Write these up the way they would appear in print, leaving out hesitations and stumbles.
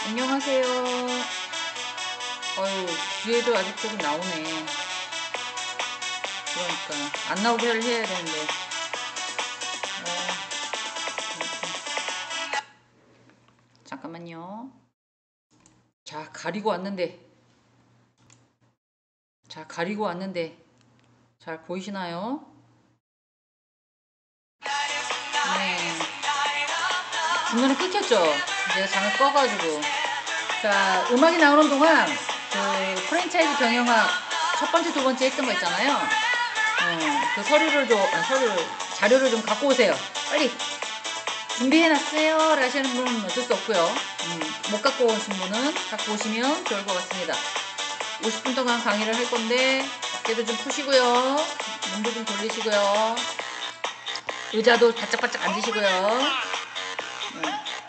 안녕하세요. 어유 뒤에도 아직도 좀 나오네. 그러니까 안 나오게 해야 되는데. 잠깐만요. 자, 가리고 왔는데. 자, 가리고 왔는데. 잘 보이시나요? 네. 중간에 끊겼죠? 제가 장을 꺼가지고. 자, 음악이 나오는 동안 그 프랜차이즈 경영학 첫 번째, 두 번째 했던 거 있잖아요. 그 자료를 좀 갖고 오세요. 빨리. 준비해놨어요 라시는 분은 어쩔 수 없고요. 못 갖고 오신 분은 갖고 오시면 좋을 것 같습니다. 50분 동안 강의를 할 건데 어깨도 좀 푸시고요. 몸도 좀 돌리시고요. 의자도 바짝바짝 앉으시고요.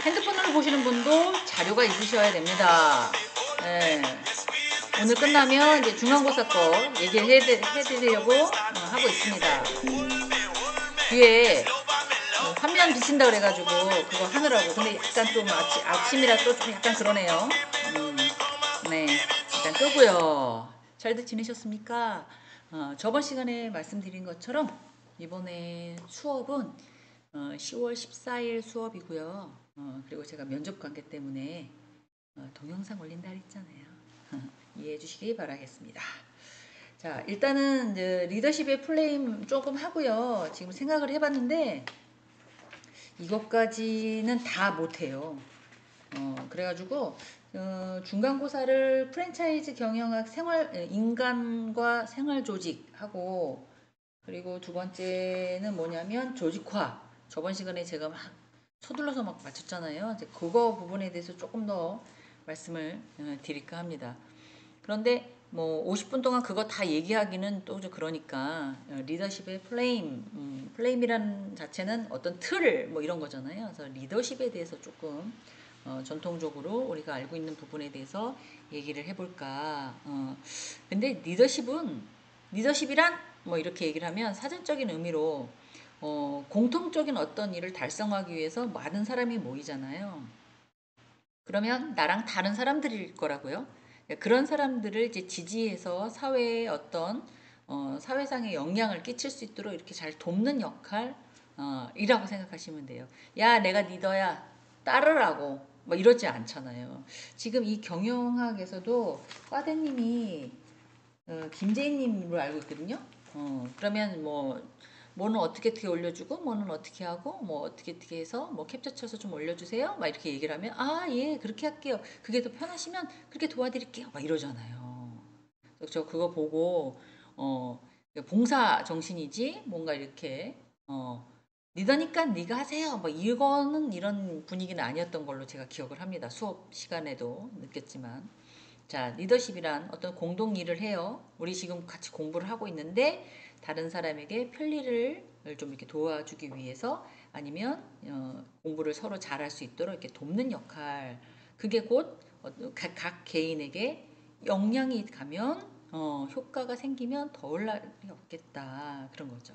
핸드폰으로 보시는 분도 자료가 있으셔야 됩니다. 네. 오늘 끝나면 이제 중간고사 거 얘기를 해드리려고 하고 있습니다. 뒤에 화면 비친다 그래가지고 그거 하느라고. 근데 약간 좀 아침이라 또 좀 약간 그러네요. 네, 일단 끄고요. 잘들 지내셨습니까? 저번 시간에 말씀드린 것처럼 이번에 수업은 10월 14일 수업이고요. 그리고 제가 면접 관계 때문에 동영상 올린다 했잖아요. 이해해 주시기 바라겠습니다. 자, 일단은 이제 리더십의 플레임 조금 하고요. 지금 생각을 해봤는데 이것까지는 다 못해요. 그래가지고 중간고사를 프랜차이즈 경영학 인간과 생활 조직하고, 그리고 두 번째는 뭐냐면 조직화. 저번 시간에 제가 막 서둘러서 막 맞췄잖아요. 이제 그거 부분에 대해서 조금 더 말씀을 드릴까 합니다. 그런데 뭐 50분 동안 그거 다 얘기하기는 또 그러니까 리더십의 플레임이라는 자체는 어떤 틀 뭐 이런 거잖아요. 그래서 리더십에 대해서 조금 전통적으로 우리가 알고 있는 부분에 대해서 얘기를 해볼까. 근데 리더십이란 뭐 이렇게 얘기를 하면 사전적인 의미로 공통적인 어떤 일을 달성하기 위해서 많은 사람이 모이잖아요. 그러면 나랑 다른 사람들일 거라고요. 그런 사람들을 이제 지지해서 사회에 어떤 사회상의 영향을 끼칠 수 있도록 이렇게 잘 돕는 역할이라고 생각하시면 돼요. 야, 내가 리더야, 따르라고 뭐 이러지 않잖아요. 지금 이 경영학에서도 과대님이 김재인님으로 알고 있거든요. 그러면 뭐는 어떻게 올려주고 뭐는 어떻게 하고 뭐 어떻게 해서 뭐 캡처 쳐서 좀 올려주세요. 막 이렇게 얘기를 하면 아, 예, 그렇게 할게요. 그게 더 편하시면 그렇게 도와드릴게요. 막 이러잖아요. 저 그거 보고 어 봉사 정신이지 뭔가 이렇게 리더니까 네가 하세요. 뭐 이거는 이런 분위기는 아니었던 걸로 제가 기억을 합니다. 수업 시간에도 느꼈지만. 자, 리더십이란 어떤 공동 일을 해요. 우리 지금 같이 공부를 하고 있는데 다른 사람에게 편리를 좀 이렇게 도와주기 위해서, 아니면 공부를 서로 잘할 수 있도록 이렇게 돕는 역할. 그게 곧 각 개인에게 역량이 가면 효과가 생기면 더울 날이 없겠다. 그런 거죠.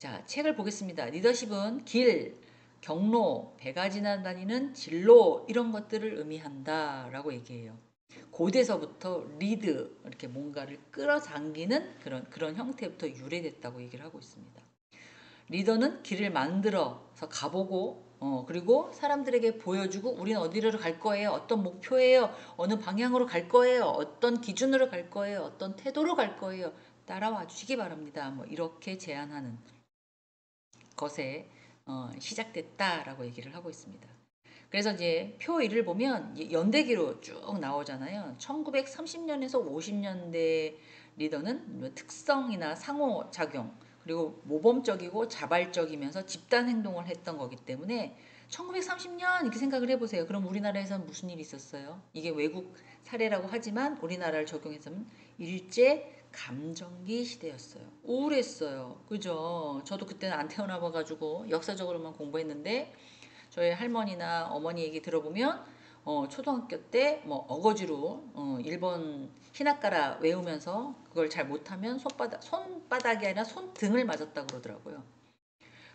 자, 책을 보겠습니다. 리더십은 길, 경로, 배가 지나다니는 진로 이런 것들을 의미한다라고 얘기해요. 고대서부터 리드 이렇게 뭔가를 끌어당기는 그런 형태부터 유래됐다고 얘기를 하고 있습니다. 리더는 길을 만들어서 가보고 그리고 사람들에게 보여주고 우리는 어디로 갈 거예요, 어떤 목표예요, 어느 방향으로 갈 거예요, 어떤 기준으로 갈 거예요, 어떤 태도로 갈 거예요, 따라와 주시기 바랍니다. 뭐 이렇게 제안하는 것에 시작됐다라고 얘기를 하고 있습니다. 그래서 이제 표 1을 보면 연대기로 쭉 나오잖아요. 1930년에서 50년대 리더는 뭐 특성이나 상호작용, 그리고 모범적이고 자발적이면서 집단 행동을 했던 거기 때문에 1930년 이렇게 생각을 해보세요. 그럼 우리나라에서는 무슨 일이 있었어요? 이게 외국 사례라고 하지만 우리나라를 적용해서는 일제 감정기 시대였어요. 우울했어요. 그죠? 저도 그때는 안 태어나 봐가지고 역사적으로만 공부했는데 저희 할머니나 어머니 얘기 들어보면 초등학교 때 뭐 어거지로 일본 히나카라 외우면서 그걸 잘 못하면 손바닥이 아니라 손등을 맞았다 그러더라고요.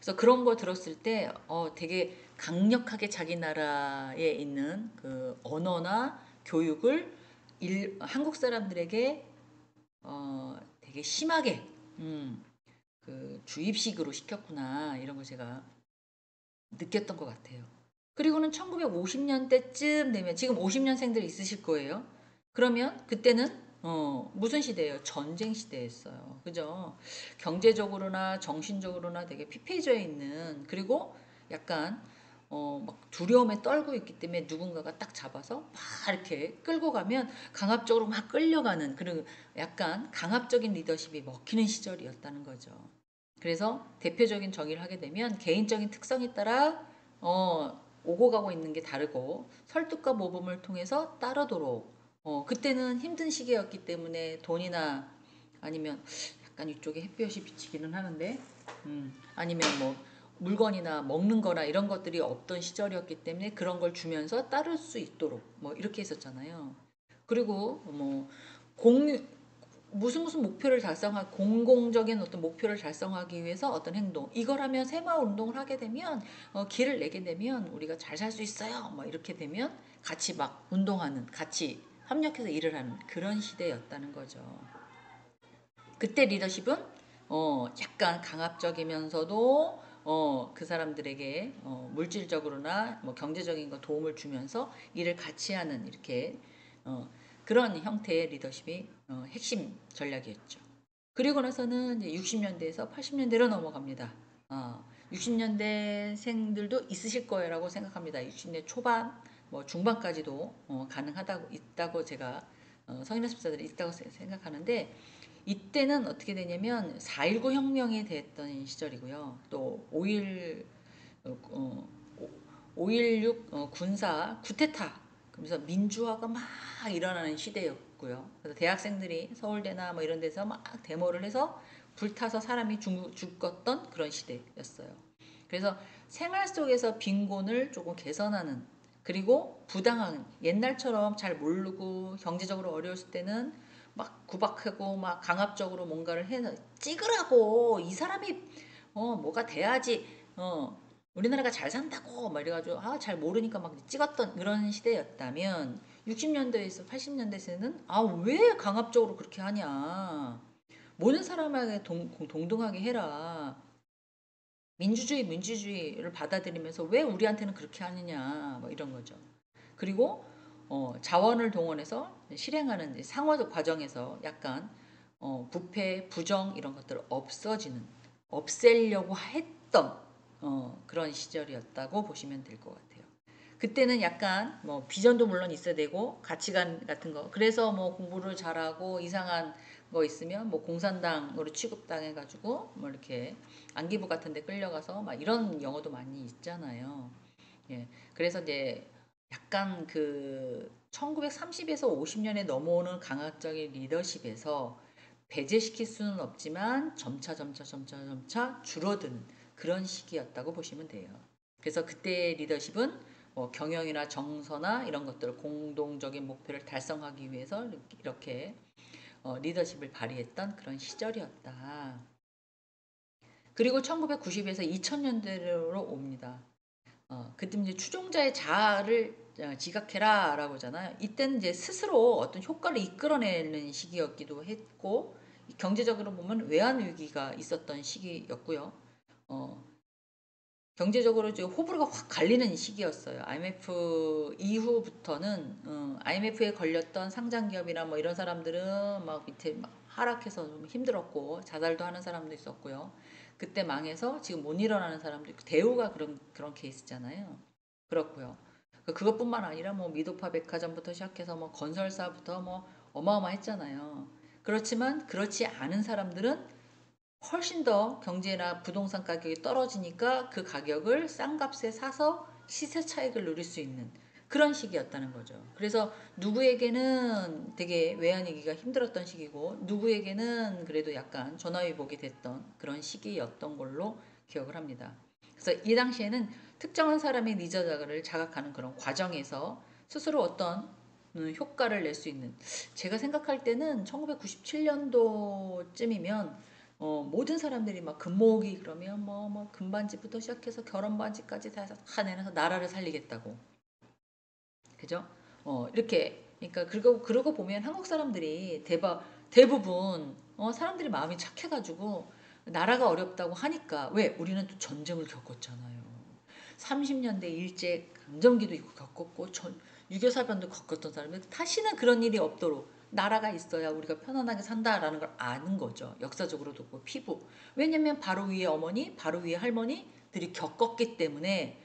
그래서 그런 거 들었을 때 되게 강력하게 자기 나라에 있는 그 언어나 교육을 한국 사람들에게 되게 심하게 그 주입식으로 시켰구나 이런 걸 제가 느꼈던 것 같아요. 그리고는 1950년대쯤 되면 지금 50년생들 있으실 거예요. 그러면 그때는 무슨 시대예요? 전쟁 시대였어요. 그죠? 경제적으로나 정신적으로나 되게 피폐해져 있는 그리고 약간 막 두려움에 떨고 있기 때문에 누군가가 딱 잡아서 막 이렇게 끌고 가면 강압적으로 막 끌려가는 그런 약간 강압적인 리더십이 먹히는 시절이었다는 거죠. 그래서 대표적인 정의를 하게 되면 개인적인 특성에 따라 오고 가고 있는 게 다르고 설득과 모범을 통해서 따르도록 그때는 힘든 시기였기 때문에 돈이나 아니면 약간 이쪽에 햇볕이 비치기는 하는데 아니면 뭐 물건이나 먹는 거나 이런 것들이 없던 시절이었기 때문에 그런 걸 주면서 따를 수 있도록 뭐 이렇게 했었잖아요. 그리고 뭐 공유 무슨 목표를 달성할 공공적인 어떤 목표를 달성하기 위해서 어떤 행동 이걸 하면 새마을 운동을 하게 되면 길을 내게 되면 우리가 잘 살 수 있어요 뭐 이렇게 되면 같이 막 운동하는 같이 협력해서 일을 하는 그런 시대였다는 거죠. 그때 리더십은 약간 강압적이면서도 그 사람들에게 물질적으로나 뭐 경제적인 거 도움을 주면서 일을 같이 하는 이렇게 그런 형태의 리더십이 핵심 전략이었죠. 그리고 나서는 이제 60년대에서 80년대로 넘어갑니다. 60년대생들도 있으실 거라고 생각합니다. 60년 초반, 뭐 중반까지도 가능하다고 있다고 제가 성인학습자들이 있다고 생각하는데 이때는 어떻게 되냐면 4.19 혁명이 됐던 시절이고요. 또 5.16 군사 쿠데타 그래서 민주화가 막 일어나는 시대였고요. 그래서 대학생들이 서울대나 뭐 이런 데서 막 데모를 해서 불타서 사람이 죽었던 그런 시대였어요. 그래서 생활 속에서 빈곤을 조금 개선하는 그리고 부당한 옛날처럼 잘 모르고 경제적으로 어려웠을 때는 막 구박하고 막 강압적으로 뭔가를 해서 찍으라고 이 사람이 뭐가 돼야지 우리나라가 잘 산다고 막 이래가지고 잘 모르니까 막 찍었던 그런 시대였다면 60년대에서 80년대에는 왜 강압적으로 그렇게 하냐 모든 사람에게 동등하게 해라 민주주의를 받아들이면서 왜 우리한테는 그렇게 하느냐 뭐 이런 거죠. 그리고 자원을 동원해서 실행하는 상호 과정에서 약간 부패, 부정 이런 것들을 없애려고 했던 그런 시절이었다고 보시면 될 것 같아요. 그때는 약간 뭐 비전도 물론 있어야 되고 가치관 같은 거. 그래서 뭐 공부를 잘하고 이상한 거 있으면 뭐 공산당으로 취급당해가지고 뭐 이렇게 안기부 같은데 끌려가서 막 이런 영화도 많이 있잖아요. 예. 그래서 이제 약간 그 1930에서 50년에 넘어오는 강압적인 리더십에서 배제시킬 수는 없지만 점차 줄어드는 그런 시기였다고 보시면 돼요. 그래서 그때의 리더십은 경영이나 정서나 이런 것들을 공동적인 목표를 달성하기 위해서 이렇게 리더십을 발휘했던 그런 시절이었다. 그리고 1990에서 2000년대로 옵니다. 그때 이제 추종자의 자아를 지각해라라고 하잖아요. 이때는 이제 스스로 어떤 효과를 이끌어내는 시기였기도 했고 경제적으로 보면 외환 위기가 있었던 시기였고요. 어, 경제적으로 이제 호불호가 확 갈리는 시기였어요. IMF 이후부터는 IMF에 걸렸던 상장 기업이나 뭐 이런 사람들은 막 밑에 막 하락해서 좀 힘들었고 자살도 하는 사람도 있었고요. 그때 망해서 지금 못 일어나는 사람도 있고 대우가 그런 케이스잖아요. 그렇고요. 그것뿐만 아니라 뭐 미도파 백화점부터 시작해서 뭐 건설사부터 뭐 어마어마했잖아요. 그렇지만 그렇지 않은 사람들은 훨씬 더 경제나 부동산 가격이 떨어지니까 그 가격을 싼 값에 사서 시세 차익을 누릴 수 있는 그런 시기였다는 거죠. 그래서 누구에게는 되게 외환위기가 힘들었던 시기고 누구에게는 그래도 약간 전화위복이 됐던 그런 시기였던 걸로 기억을 합니다. 그래서 이 당시에는 특정한 사람의 리더자를 자각하는 그런 과정에서 스스로 어떤 효과를 낼 수 있는 제가 생각할 때는 1997년도쯤이면 모든 사람들이 막 금모으기 그러면 뭐 금반지부터 시작해서 결혼반지까지 다 내놔서 나라를 살리겠다고. 그죠? 이렇게 그러니까 그러고 보면 한국 사람들이 대부분 사람들이 마음이 착해가지고 나라가 어렵다고 하니까 왜 우리는 또 전쟁을 겪었잖아요. 30년대 일제 강점기도 있고 겪었고 6.25 사변도 겪었던 사람이 다시는 그런 일이 없도록 나라가 있어야 우리가 편안하게 산다라는 걸 아는 거죠. 역사적으로도 그 피부. 왜냐면 바로 위에 어머니, 바로 위에 할머니들이 겪었기 때문에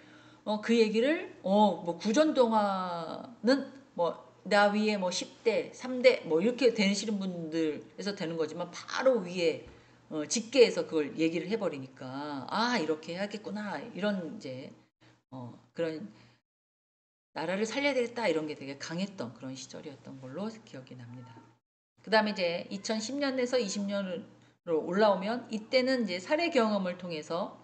그 얘기를 뭐 구전동화는 뭐 나 위에 뭐 10대, 3대 뭐 이렇게 되시는 분들에서 되는 거지만 바로 위에 직계에서 그걸 얘기를 해버리니까 아 이렇게 해야겠구나 이런 이제 그런 나라를 살려야 되겠다 이런 게 되게 강했던 그런 시절이었던 걸로 기억이 납니다. 그 다음에 이제 2010년에서 20년으로 올라오면 이때는 이제 사례 경험을 통해서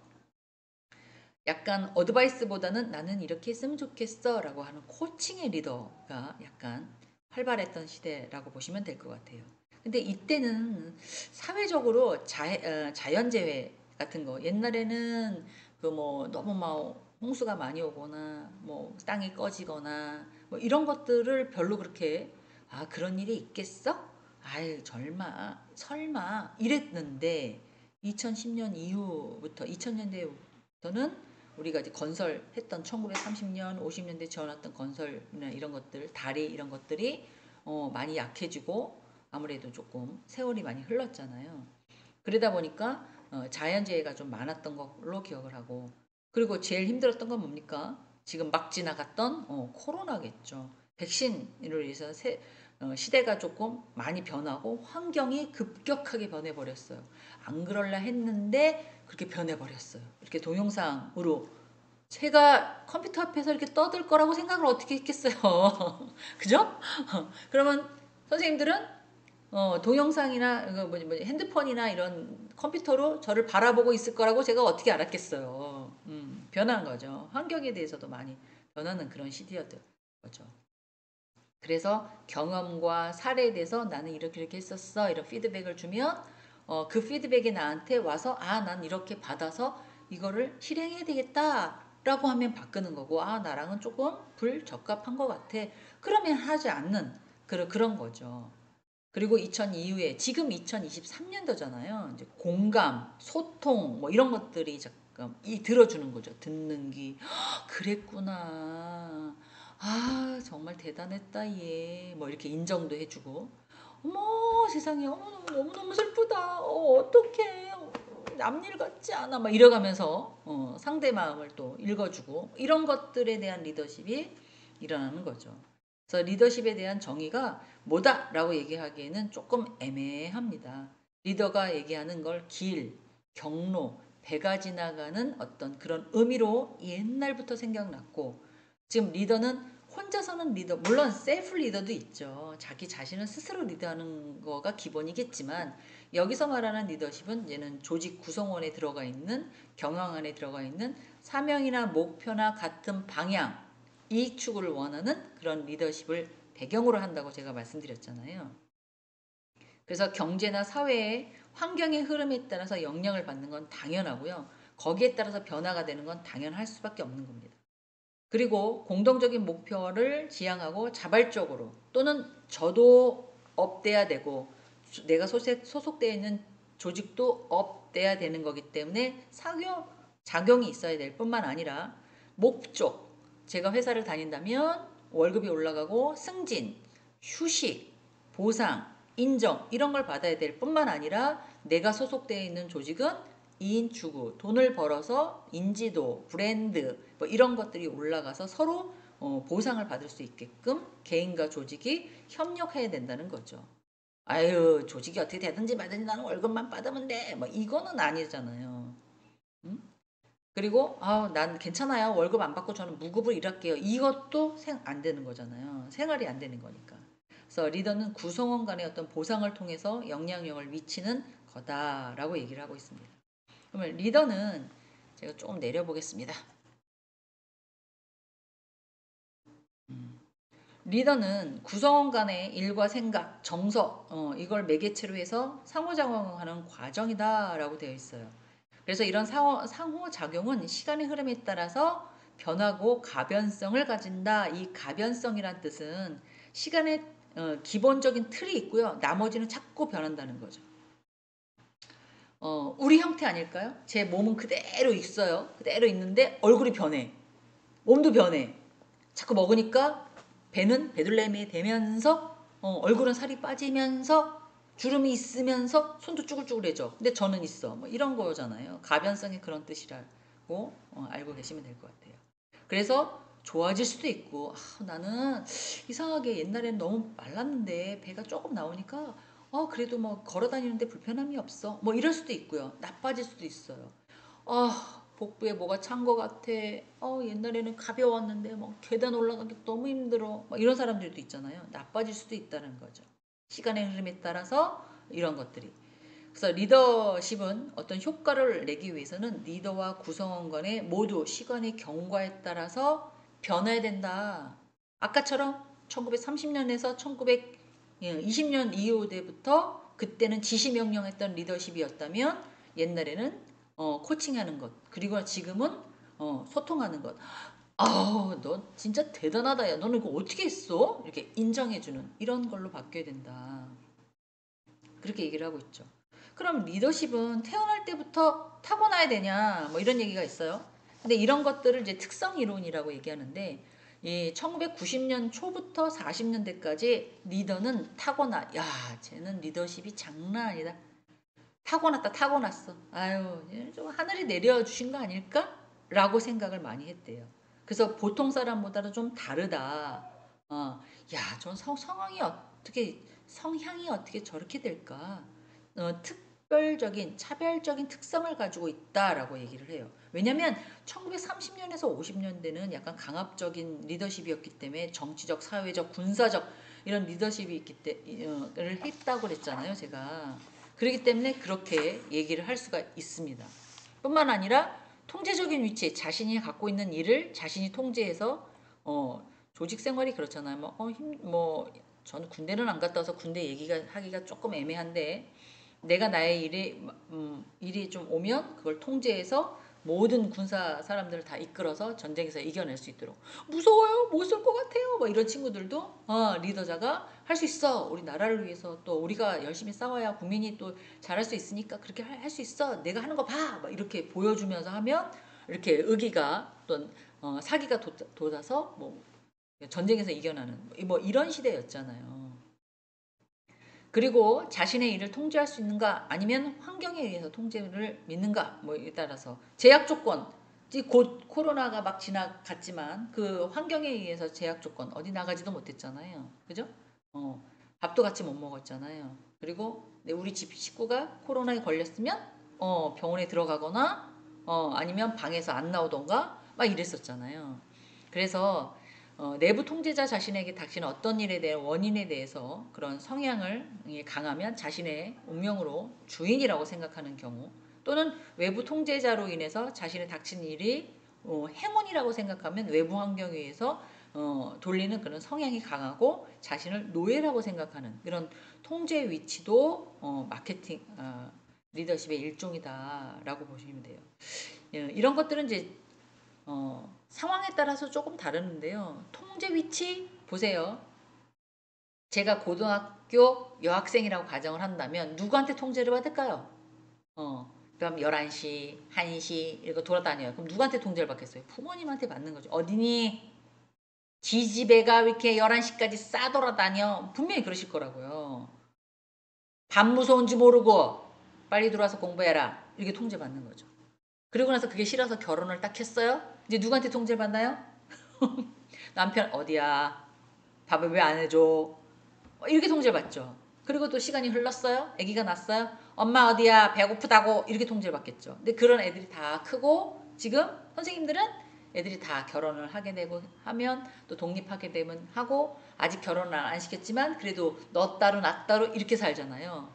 약간 어드바이스보다는 나는 이렇게 했으면 좋겠어 라고 하는 코칭의 리더가 약간 활발했던 시대라고 보시면 될 것 같아요. 근데 이때는 사회적으로 자연재해 같은 거 옛날에는 그 뭐 너무 막 홍수가 많이 오거나 뭐 땅이 꺼지거나 뭐 이런 것들을 별로 그렇게 아 그런 일이 있겠어? 아유 설마 이랬는데 2010년 이후부터 2000년대부터는 우리가 이제 건설했던 1930년, 50년대 지어놨던 건설이나 이런 것들, 다리 이런 것들이 많이 약해지고 아무래도 조금 세월이 많이 흘렀잖아요. 그러다 보니까 자연재해가 좀 많았던 걸로 기억을 하고 그리고 제일 힘들었던 건 뭡니까? 지금 막 지나갔던 코로나겠죠. 백신으로 인해서 시대가 조금 많이 변하고 환경이 급격하게 변해버렸어요. 안 그럴라 했는데 그렇게 변해버렸어요. 이렇게 동영상으로 제가 컴퓨터 앞에서 이렇게 떠들 거라고 생각을 어떻게 했겠어요. 그죠? 그러면 선생님들은 동영상이나 핸드폰이나 이런 컴퓨터로 저를 바라보고 있을 거라고 제가 어떻게 알았겠어요. 변한 거죠. 환경에 대해서도 많이 변하는 그런 시대였던 거죠. 그래서 경험과 사례에 대해서 나는 이렇게 했었어 이런 피드백을 주면 그 피드백이 나한테 와서 아 난 이렇게 받아서 이거를 실행해야 되겠다 라고 하면 바꾸는 거고 아 나랑은 조금 불적합한 것 같아 그러면 하지 않는 그런 거죠. 그리고 2000 이후에 지금 2023년도잖아요. 이제 공감, 소통 뭐 이런 것들이 잠깐 들어주는 거죠. 듣는 기 그랬구나. 아 정말 대단했다 얘. 뭐 이렇게 인정도 해주고 어머 세상에 어머 너무 슬프다. 어떡해. 남일 같지 않아. 막 이러가면서 상대 마음을 또 읽어주고 이런 것들에 대한 리더십이 일어나는 거죠. 그래서 리더십에 대한 정의가 뭐다라고 얘기하기에는 조금 애매합니다. 리더가 얘기하는 걸 길, 경로, 배가 지나가는 어떤 그런 의미로 옛날부터 생각났고 지금 리더는 혼자서는 리더, 물론 셀프 리더도 있죠. 자기 자신을 스스로 리더하는 거가 기본이겠지만 여기서 말하는 리더십은 얘는 조직 구성원에 들어가 있는 경영 안에 들어가 있는 사명이나 목표나 같은 방향 이익 추구를 원하는 그런 리더십을 배경으로 한다고 제가 말씀드렸잖아요. 그래서 경제나 사회의 환경의 흐름에 따라서 영향을 받는 건 당연하고요. 거기에 따라서 변화가 되는 건 당연할 수밖에 없는 겁니다. 그리고 공동적인 목표를 지향하고 자발적으로 또는 저도 업돼야 되고 내가 소속되어 있는 조직도 업돼야 되는 거기 때문에 사교 작용이 있어야 될 뿐만 아니라 목적 제가 회사를 다닌다면 월급이 올라가고 승진, 휴식, 보상, 인정 이런 걸 받아야 될 뿐만 아니라 내가 소속되어 있는 조직은 이인 추구, 돈을 벌어서 인지도, 브랜드 뭐 이런 것들이 올라가서 서로 보상을 받을 수 있게끔 개인과 조직이 협력해야 된다는 거죠. 아유 조직이 어떻게 되든지 말든지 나는 월급만 받으면 돼. 뭐 이거는 아니잖아요. 음? 그리고 난 괜찮아요. 월급 안 받고 저는 무급을 일할게요. 이것도 안 되는 거잖아요. 생활이 안 되는 거니까. 그래서 리더는 구성원 간의 어떤 보상을 통해서 영향력을 미치는 거다라고 얘기를 하고 있습니다. 그러면 리더는 제가 조금 내려보겠습니다. 리더는 구성원 간의 일과 생각, 정서, 이걸 매개체로 해서 상호작용하는 과정이다라고 되어 있어요. 그래서 이런 상호작용은 시간의 흐름에 따라서 변하고 가변성을 가진다. 이 가변성이란 뜻은 시간의 기본적인 틀이 있고요. 나머지는 자꾸 변한다는 거죠. 우리 형태 아닐까요? 제 몸은 그대로 있어요. 그대로 있는데 얼굴이 변해. 몸도 변해. 자꾸 먹으니까 배는 베들레헴이 되면서 얼굴은 살이 빠지면서 주름이 있으면서 손도 쭈글쭈글해져. 근데 저는 있어. 뭐 이런 거잖아요. 가변성의 그런 뜻이라고 알고 계시면 될 것 같아요. 그래서 좋아질 수도 있고 나는 이상하게 옛날엔 너무 말랐는데 배가 조금 나오니까 그래도 뭐 걸어 다니는데 불편함이 없어. 뭐 이럴 수도 있고요. 나빠질 수도 있어요. 복부에 뭐가 찬 것 같아. 옛날에는 가벼웠는데 뭐 계단 올라가기 너무 힘들어. 뭐 이런 사람들도 있잖아요. 나빠질 수도 있다는 거죠. 시간의 흐름에 따라서 이런 것들이. 그래서 리더십은 어떤 효과를 내기 위해서는 리더와 구성원 간에 모두 시간의 경과에 따라서 변해야 된다. 아까처럼 1930년에서 1920년 이후부터 그때는 지시명령했던 리더십이었다면 옛날에는 코칭하는 것 그리고 지금은 소통하는 것. 너 진짜 대단하다. 야, 너는 이거 어떻게 했어? 이렇게 인정해주는 이런 걸로 바뀌어야 된다. 그렇게 얘기를 하고 있죠. 그럼 리더십은 태어날 때부터 타고나야 되냐? 뭐 이런 얘기가 있어요. 근데 이런 것들을 이제 특성 이론이라고 얘기하는데 이 1990년 초부터 40년대까지 리더는 타고나. 야, 쟤는 리더십이 장난 아니다. 타고났다, 타고났어. 아유, 좀 하늘이 내려주신 거 아닐까? 라고 생각을 많이 했대요. 그래서 보통 사람보다는 좀 다르다. 야, 전 성향이 어떻게 저렇게 될까? 특별적인, 차별적인 특성을 가지고 있다라고 얘기를 해요. 왜냐면 1930년에서 50년대는 약간 강압적인 리더십이었기 때문에 정치적, 사회적, 군사적 이런 리더십이 를 했다고 그랬잖아요, 제가. 그렇기 때문에 그렇게 얘기를 할 수가 있습니다. 뿐만 아니라 통제적인 위치, 자신이 갖고 있는 일을 자신이 통제해서 조직 생활이 그렇잖아요. 저는 군대는 안 갔다 와서 군대 얘기가 하기가 조금 애매한데 내가 나의 일이 좀 오면 그걸 통제해서 모든 군사 사람들을 다 이끌어서 전쟁에서 이겨낼 수 있도록 무서워요 못 쏠 것 같아요 뭐 이런 친구들도 리더자가 할 수 있어 우리 나라를 위해서 또 우리가 열심히 싸워야 국민이 또 잘할 수 있으니까 그렇게 할 수 있어 내가 하는 거봐 이렇게 보여주면서 하면 이렇게 의기가 또 사기가 돋아서 뭐 전쟁에서 이겨나는 뭐 이런 시대였잖아요. 그리고 자신의 일을 통제할 수 있는가 아니면 환경에 의해서 통제를 믿는가 뭐에 따라서 제약 조건 곧 코로나가 막 지나갔지만 그 환경에 의해서 제약 조건 어디 나가지도 못했잖아요. 그죠? 밥도 같이 못 먹었잖아요. 그리고 우리 집 식구가 코로나에 걸렸으면 병원에 들어가거나 아니면 방에서 안 나오던가 막 이랬었잖아요. 그래서 내부 통제자 자신에게 닥치는 어떤 일에 대한 원인에 대해서 그런 성향을 강하면 자신의 운명으로 주인이라고 생각하는 경우 또는 외부 통제자로 인해서 자신의 닥친 일이 행운이라고 생각하면 외부 환경에 의해서 돌리는 그런 성향이 강하고 자신을 노예라고 생각하는 그런 통제 위치도 마케팅 리더십의 일종이다라고 보시면 돼요. 이런 것들은 이제 상황에 따라서 조금 다르는데요. 통제 위치 보세요. 제가 고등학교 여학생이라고 가정을 한다면 누구한테 통제를 받을까요? 그럼 11시, 1시 이거 돌아다녀요. 그럼 누구한테 통제를 받겠어요? 부모님한테 받는 거죠. 어디니? 지지배가 왜 이렇게 11시까지 싸돌아다녀? 분명히 그러실 거라고요. 밥 무서운지 모르고 빨리 들어와서 공부해라. 이렇게 통제받는 거죠. 그리고 나서 그게 싫어서 결혼을 딱 했어요. 이제 누구한테 통제를 받나요? 남편 어디야? 밥을 왜 안 해줘? 이렇게 통제를 받죠. 그리고 또 시간이 흘렀어요. 아기가 났어요. 엄마 어디야? 배고프다고 이렇게 통제를 받겠죠. 근데 그런 애들이 다 크고 지금 선생님들은 애들이 다 결혼을 하게 되고 하면 또 독립하게 되면 하고 아직 결혼을 안 시켰지만 그래도 너 따로 나 따로 이렇게 살잖아요.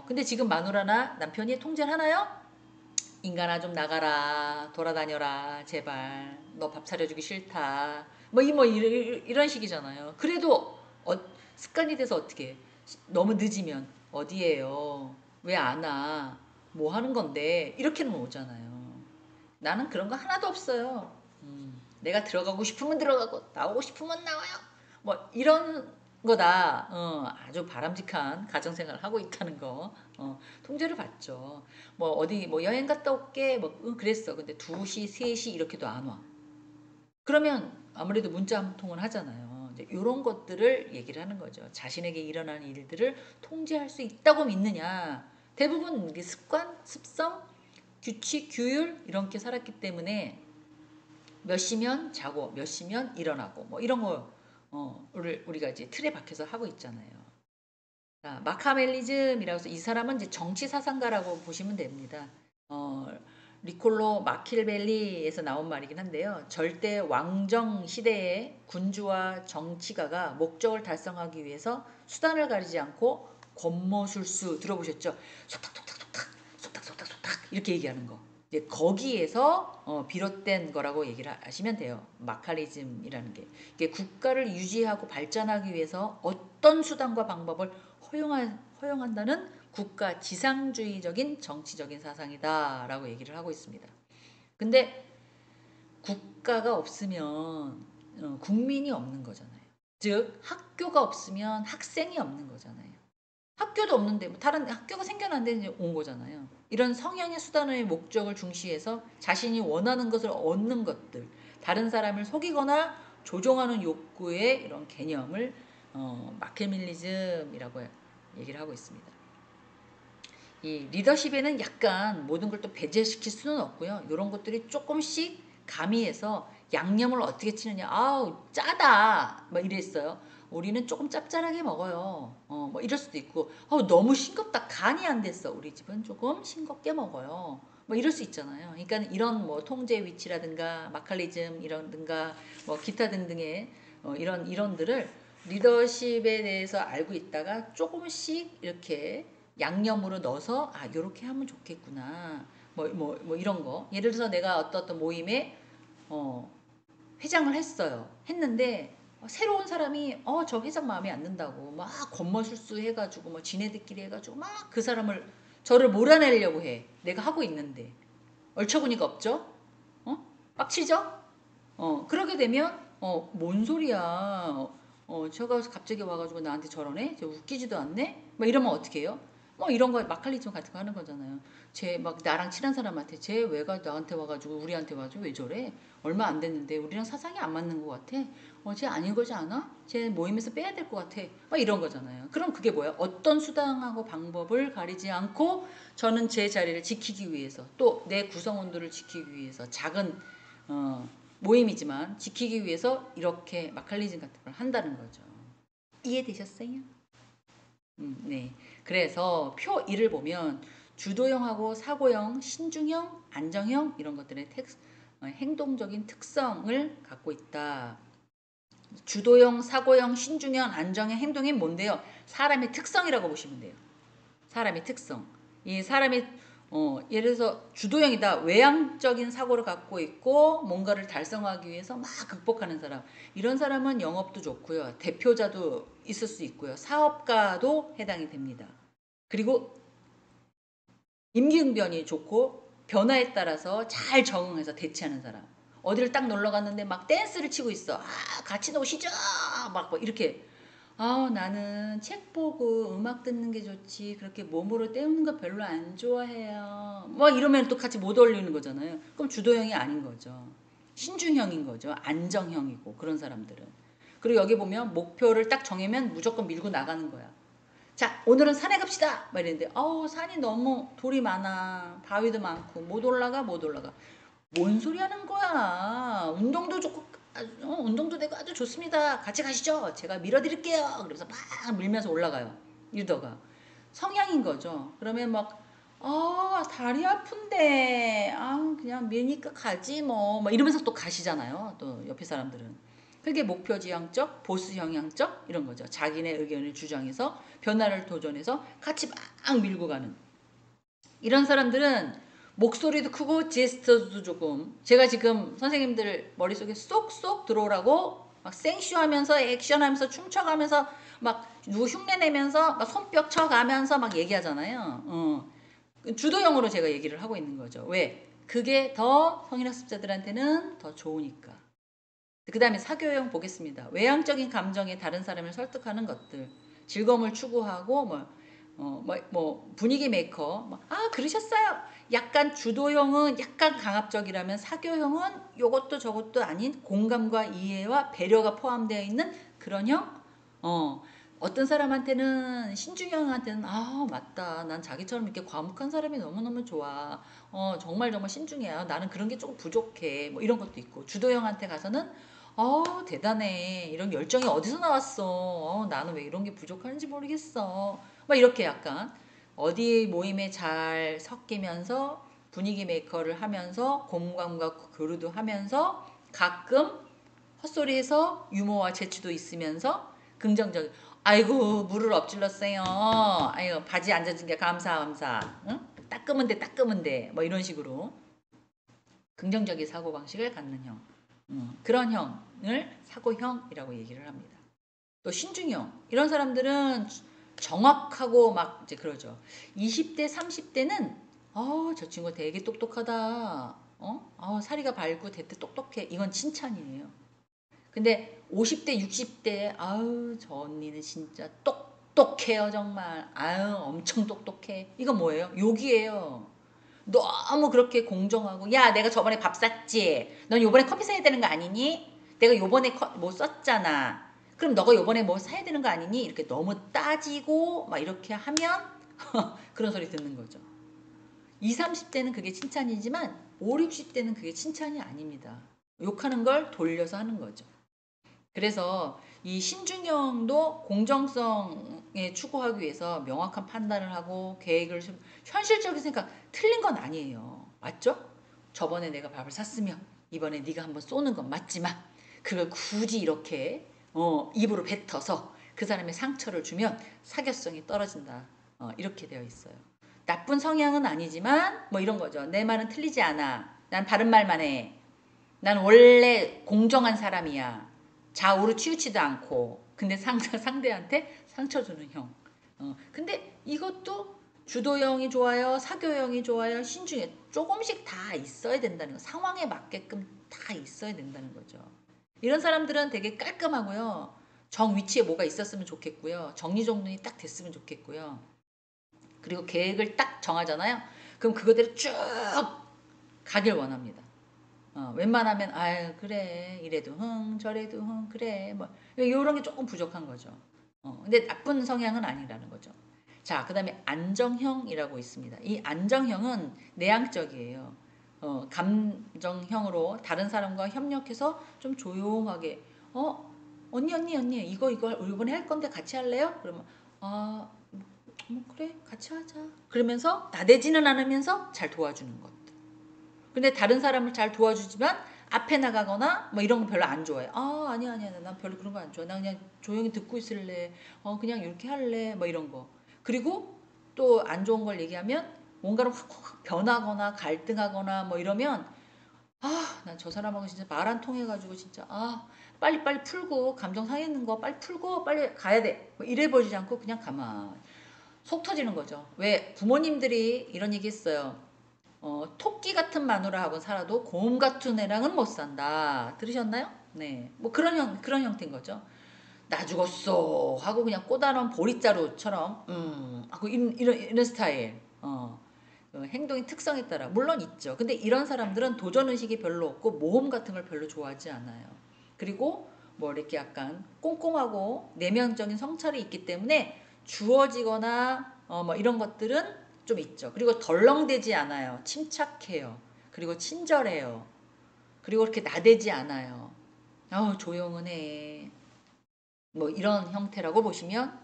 근데 지금 마누라나 남편이 통제를 하나요? 인간아 좀 나가라 돌아다녀라 제발 너 밥 차려주기 싫다 이런 식이잖아요. 그래도 습관이 돼서 어떻게 해? 너무 늦으면 어디에요? 왜 안 와? 뭐 하는 건데? 이렇게는 오잖아요. 나는 그런 거 하나도 없어요. 내가 들어가고 싶으면 들어가고 나오고 싶으면 나와요. 뭐 이런 거다. 아주 바람직한 가정생활을 하고 있다는 거 통제를 받죠. 뭐 어디 뭐 여행 갔다 올게 뭐 그랬어. 근데 2시, 3시 이렇게도 안 와. 그러면 아무래도 문자 한 통을 하잖아요. 이제 이런 것들을 얘기를 하는 거죠. 자신에게 일어나는 일들을 통제할 수 있다고 믿느냐. 대부분 이게 습관, 습성, 규칙, 규율 이런 게 살았기 때문에 몇 시면 자고 몇 시면 일어나고 뭐 이런 거를 우리가 이제 틀에 박혀서 하고 있잖아요. 자, 마카멜리즘이라고 해서 이 사람은 이제 정치 사상가라고 보시면 됩니다. 어, 리콜로 마키아벨리에서 나온 말이긴 한데요. 절대 왕정 시대의 군주와 정치가가 목적을 달성하기 위해서 수단을 가리지 않고 권모술수 들어보셨죠? 속닥속닥속닥 속닥속닥속닥 이렇게 얘기하는 거. 이제 거기에서 비롯된 거라고 얘기를 하시면 돼요. 마카리즘이라는 게. 이게 국가를 유지하고 발전하기 위해서 어떤 수단과 방법을 허용한다는 국가 지상주의적인 정치적인 사상이다라고 얘기를 하고 있습니다. 근데 국가가 없으면 국민이 없는 거잖아요. 즉 학교가 없으면 학생이 없는 거잖아요. 학교도 없는데 뭐 다른 학교가 생겨났는데 온 거잖아요. 이런 성향의 수단의 목적을 중시해서 자신이 원하는 것을 얻는 것들, 다른 사람을 속이거나 조종하는 욕구의 이런 개념을 마케밀리즘이라고 얘기를 하고 있습니다. 이 리더십에는 약간 모든 걸 또 배제시킬 수는 없고요. 이런 것들이 조금씩 가미해서 양념을 어떻게 치느냐. 아우 짜다. 막 이랬어요. 우리는 조금 짭짤하게 먹어요. 뭐 이럴 수도 있고, 너무 싱겁다. 간이 안 됐어. 우리 집은 조금 싱겁게 먹어요. 뭐 이럴 수 있잖아요. 그러니까 이런 뭐 통제 위치라든가 마칼리즘 이라든가 뭐 기타 등등의 이런들을 리더십에 대해서 알고 있다가 조금씩 이렇게 양념으로 넣어서 요렇게 하면 좋겠구나. 뭐 이런 거. 예를 들어서 내가 어떤 모임에 어, 회장을 했어요. 했는데 새로운 사람이 저 회장 마음에 안 든다고 막 권모술수 해가지고 뭐 지네들끼리 해가지고 막 그 사람을 저를 몰아내려고 해. 내가 하고 있는데 얼처구니가 없죠. 빡치죠. 그러게 되면 뭔 소리야. 저가 갑자기 와가지고 나한테 저러네? 저 웃기지도 않네? 막 이러면 어떻게 해요? 뭐 이런 거 마칼리즘 같은 거 하는 거잖아요. 쟤 막 나랑 친한 사람한테 쟤 왜가 나한테 와가지고 우리한테 와가지고 왜 저래? 얼마 안 됐는데 우리랑 사상이 안 맞는 것 같아. 쟤 아닌 거지 않아? 쟤 모임에서 빼야 될 것 같아. 막 이런 거잖아요. 그럼 그게 뭐야? 어떤 수단하고 방법을 가리지 않고 저는 제 자리를 지키기 위해서 또 내 구성원들을 지키기 위해서 작은 모임이지만 지키기 위해서 이렇게 마칼리즘 같은 걸 한다는 거죠. 이해되셨어요? 네. 그래서 표 1을 보면 주도형하고 사고형, 신중형, 안정형 이런 것들의 행동적인 특성을 갖고 있다. 주도형, 사고형, 신중형, 안정형 행동이 뭔데요? 사람의 특성이라고 보시면 돼요. 사람의 특성. 이 사람이 예를 들어서 주도형이다. 외향적인 사고를 갖고 있고 뭔가를 달성하기 위해서 막 극복하는 사람. 이런 사람은 영업도 좋고요. 대표자도 있을 수 있고요. 사업가도 해당이 됩니다. 그리고 임기응변이 좋고 변화에 따라서 잘 적응해서 대처하는 사람. 어디를 딱 놀러 갔는데 막 댄스를 치고 있어. 같이 노시죠. 막 뭐 이렇게 나는 책 보고 음악 듣는 게 좋지. 그렇게 몸으로 때우는 거 별로 안 좋아해요. 뭐 이러면 또 같이 못 어울리는 거잖아요. 그럼 주도형이 아닌 거죠. 신중형인 거죠. 안정형이고 그런 사람들은. 그리고 여기 보면 목표를 딱 정하면 무조건 밀고 나가는 거야. 자, 오늘은 산에 갑시다. 막 이랬는데 산이 너무 돌이 많아. 바위도 많고 못 올라가 못 올라가. 뭔 소리 하는 거야. 운동도 좋고 운동도 되고 아주 좋습니다. 같이 가시죠. 제가 밀어드릴게요. 그러면서 막 밀면서 올라가요. 리더가. 성향인 거죠. 그러면 막 다리 아픈데 그냥 밀니까 가지 뭐 이러면서 또 가시잖아요. 또 옆에 사람들은. 그게 목표 지향적, 보수 영향적 이런 거죠. 자기네 의견을 주장해서 변화를 도전해서 같이 막 밀고 가는 이런 사람들은 목소리도 크고 제스처도 조금 제가 지금 선생님들 머릿속에 쏙쏙 들어오라고 막 생쇼하면서 액션하면서 춤춰가면서 막 누구 흉내내면서 막 손뼉 쳐가면서 막 얘기하잖아요. 주도형으로 제가 얘기를 하고 있는 거죠. 왜? 그게 더 성인학습자들한테는 더 좋으니까. 그 다음에 사교형 보겠습니다. 외향적인 감정에 다른 사람을 설득하는 것들, 즐거움을 추구하고 분위기 메이커, 그러셨어요. 약간 주도형은 약간 강압적이라면 사교형은 요것도 저것도 아닌 공감과 이해와 배려가 포함되어 있는 그런 형. 어떤 사람한테는 신중형한테는 맞다. 난 자기처럼 이렇게 과묵한 사람이 너무너무 좋아. 정말 정말 신중해요. 나는 그런 게 조금 부족해. 뭐 이런 것도 있고 주도형한테 가서는 대단해. 이런 열정이 어디서 나왔어? 나는 왜 이런 게 부족한지 모르겠어. 막 이렇게 약간 어디 모임에 잘 섞이면서 분위기 메이커를 하면서 공감과 교류도 하면서 가끔 헛소리해서 유머와 재치도 있으면서 긍정적. 아이고 물을 엎질렀어요. 아이고 바지 안 젖은 게 감사. 응? 닦으면 돼 닦으면 돼. 뭐 이런 식으로 긍정적인 사고방식을 갖는 형. 그런 형을 사고형이라고 얘기를 합니다. 또 신중형. 이런 사람들은 정확하고 막 이제 그러죠. 20대, 30대는 저 친구 되게 똑똑하다. 사리가 밝고 되게 똑똑해. 이건 칭찬이에요. 근데 50대, 60대 아우 저 언니는 진짜 똑똑해요 정말. 아유 엄청 똑똑해. 이건 뭐예요? 욕이에요. 너무 그렇게 공정하고 야 내가 저번에 밥 샀지 넌 요번에 커피 사야 되는 거 아니니? 내가 요번에 뭐 썼잖아 그럼 너가 요번에 뭐 사야 되는 거 아니니? 이렇게 너무 따지고 막 이렇게 하면 그런 소리 듣는 거죠. 20, 30대는 그게 칭찬이지만 5, 60대는 그게 칭찬이 아닙니다. 욕하는 걸 돌려서 하는 거죠. 그래서 이 신중형도 공정성에 추구하기 위해서 명확한 판단을 하고 계획을 현실적인 생각 틀린 건 아니에요. 맞죠? 저번에 내가 밥을 샀으면 이번에 네가 한번 쏘는 건 맞지만 그걸 굳이 이렇게 입으로 뱉어서 그 사람의 상처를 주면 사교성이 떨어진다. 이렇게 되어 있어요. 나쁜 성향은 아니지만 뭐 이런 거죠. 내 말은 틀리지 않아. 난 바른 말만 해. 난 원래 공정한 사람이야. 좌우로 치우치도 않고. 근데 상대한테 상처 주는 형. 근데 이것도 주도형이 좋아요, 사교형이 좋아요, 신중해. 조금씩 다 있어야 된다는 거. 상황에 맞게끔 다 있어야 된다는 거죠. 이런 사람들은 되게 깔끔하고요. 정 위치에 뭐가 있었으면 좋겠고요. 정리정돈이 딱 됐으면 좋겠고요. 그리고 계획을 딱 정하잖아요. 그럼 그거대로 쭉 가길 원합니다. 웬만하면 아유 그래 이래도 저래도 그래 뭐 이런 게 조금 부족한 거죠. 근데 나쁜 성향은 아니라는 거죠. 자, 그다음에 안정형이라고 있습니다. 이 안정형은 내향적이에요. 감정형으로 다른 사람과 협력해서 좀 조용하게 언니 이거 이번에 할 건데 같이 할래요? 그러면 그래 같이 하자. 그러면서 나대지는 않으면서 잘 도와주는 것. 근데 다른 사람을 잘 도와주지만 앞에 나가거나 뭐 이런 거 별로 안 좋아해. 아니야. 난 별로 그런 거 안 좋아. 나 그냥 조용히 듣고 있을래. 그냥 이렇게 할래. 뭐 이런 거. 그리고 또 안 좋은 걸 얘기하면 뭔가를 확 변하거나 갈등하거나 뭐 이러면 난 저 사람하고 진짜 말 안 통해가지고 진짜 빨리 풀고 감정 상했는 거 빨리 풀고 빨리 가야 돼. 뭐 이래 버리지 않고 그냥 가만. 속 터지는 거죠. 왜 부모님들이 이런 얘기 했어요. 토끼 같은 마누라하고 살아도 곰 같은 애랑은 못 산다. 들으셨나요? 네. 뭐 그런 형태인 거죠. 나 죽었어. 하고 그냥 꼬다로운 보릿자루처럼, 하고 이런 스타일. 행동의 특성에 따라. 물론 있죠. 근데 이런 사람들은 도전의식이 별로 없고 모험 같은 걸 별로 좋아하지 않아요. 그리고 뭐 이렇게 약간 꼼꼼하고 내면적인 성찰이 있기 때문에 주어지거나 뭐 이런 것들은 좀 있죠. 그리고 덜렁대지 않아요. 침착해요. 그리고 친절해요. 그리고 이렇게 나대지 않아요. 조용은 해. 뭐 이런 형태라고 보시면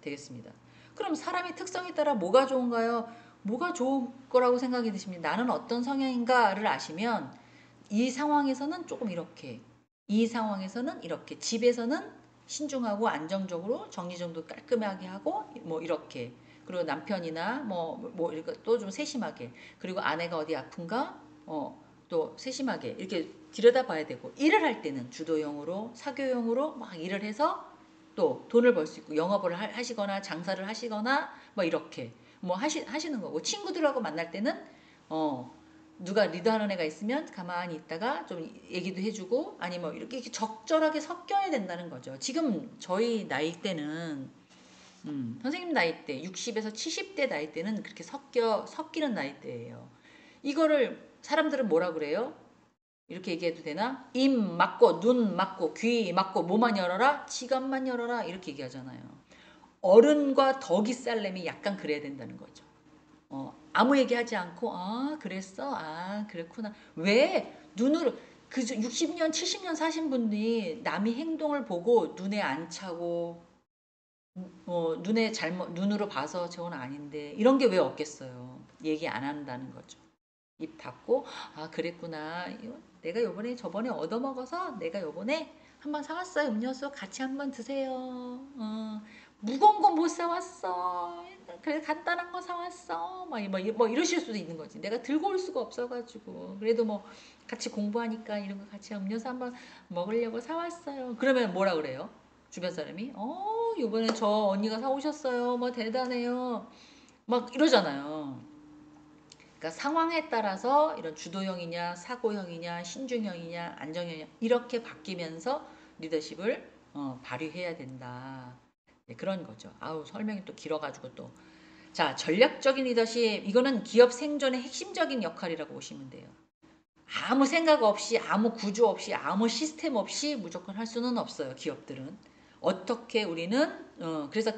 되겠습니다. 그럼 사람의 특성에 따라 뭐가 좋은가요? 뭐가 좋을 거라고 생각이 드십니다. 나는 어떤 성향인가를 아시면 이 상황에서는 조금 이렇게, 이 상황에서는 이렇게, 집에서는 신중하고 안정적으로 정리정돈 깔끔하게 하고 뭐 이렇게 그리고 남편이나 뭐 이렇게 또 좀 세심하게, 그리고 아내가 어디 아픈가 또 세심하게 이렇게 들여다봐야 되고, 일을 할 때는 주도형으로 사교형으로 막 일을 해서 또 돈을 벌 수 있고, 영업을 하시거나 장사를 하시거나 뭐 이렇게 뭐 하시는 거고, 친구들하고 만날 때는 누가 리더하는 애가 있으면 가만히 있다가 좀 얘기도 해주고, 아니 뭐 이렇게 적절하게 섞여야 된다는 거죠. 지금 저희 나이 때는 선생님 나이 때 60에서 70대 나이 때는 그렇게 섞이는 나이 때예요. 이거를 사람들은 뭐라 그래요? 이렇게 얘기해도 되나? 입 막고 눈 막고 귀 막고 뭐만 열어라, 지갑만 열어라, 이렇게 얘기하잖아요. 어른과 덕이 살려면 약간 그래야 된다는 거죠. 아무 얘기하지 않고, 아 그랬어, 아 그랬구나. 왜 눈으로, 그 60년 70년 사신 분들이 남이 행동을 보고 눈에 안 차고 눈에 잘못 눈으로 봐서 저건 아닌데 이런 게 왜 없겠어요. 얘기 안 한다는 거죠. 입 닫고, 아 그랬구나, 내가 요번에 저번에 얻어먹어서 내가 요번에 한번 사왔어요. 음료수 같이 한번 드세요. 무거운 거 못 사왔어. 그래 간단한 거 사왔어. 뭐 이러실 수도 있는 거지. 내가 들고 올 수가 없어가지고, 그래도 뭐 같이 공부하니까 이런 거 같이 음료수 한번 먹으려고 사왔어요. 그러면 뭐라 그래요? 주변 사람이 요번에 저 언니가 사오셨어요. 뭐 대단해요. 막 이러잖아요. 그러니까 상황에 따라서 이런 주도형이냐 사고형이냐 신중형이냐 안정형이냐 이렇게 바뀌면서 리더십을 발휘해야 된다. 네, 그런 거죠. 아우 설명이 또 길어가지고 또. 자, 전략적인 리더십, 이거는 기업 생존의 핵심적인 역할이라고 보시면 돼요. 아무 생각 없이, 아무 구조 없이, 아무 시스템 없이 무조건 할 수는 없어요. 기업들은. 어떻게 우리는 그래서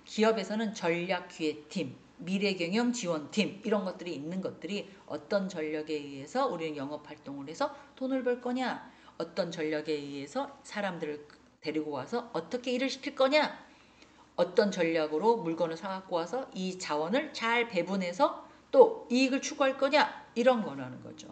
기업에서는 전략기획팀, 미래경영 지원팀 이런 것들이 있는 것들이, 어떤 전략에 의해서 우리는 영업활동을 해서 돈을 벌 거냐, 어떤 전략에 의해서 사람들을 데리고 와서 어떻게 일을 시킬 거냐, 어떤 전략으로 물건을 사갖고 와서 이 자원을 잘 배분해서 또 이익을 추구할 거냐, 이런 거라는 거죠.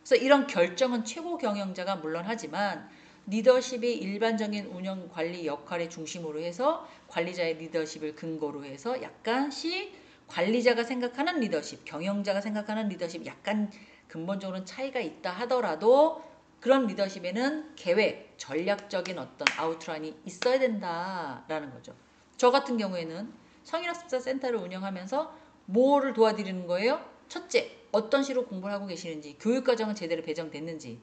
그래서 이런 결정은 최고 경영자가 물론 하지만, 리더십이 일반적인 운영 관리 역할의 중심으로 해서 관리자의 리더십을 근거로 해서 약간씩 관리자가 생각하는 리더십, 경영자가 생각하는 리더십 약간 근본적으로는 차이가 있다 하더라도, 그런 리더십에는 계획, 전략적인 어떤 아웃라인이 있어야 된다라는 거죠. 저 같은 경우에는 성인학습자 센터를 운영하면서 뭐를 도와드리는 거예요? 첫째, 어떤 식으로 공부를 하고 계시는지, 교육과정은 제대로 배정됐는지,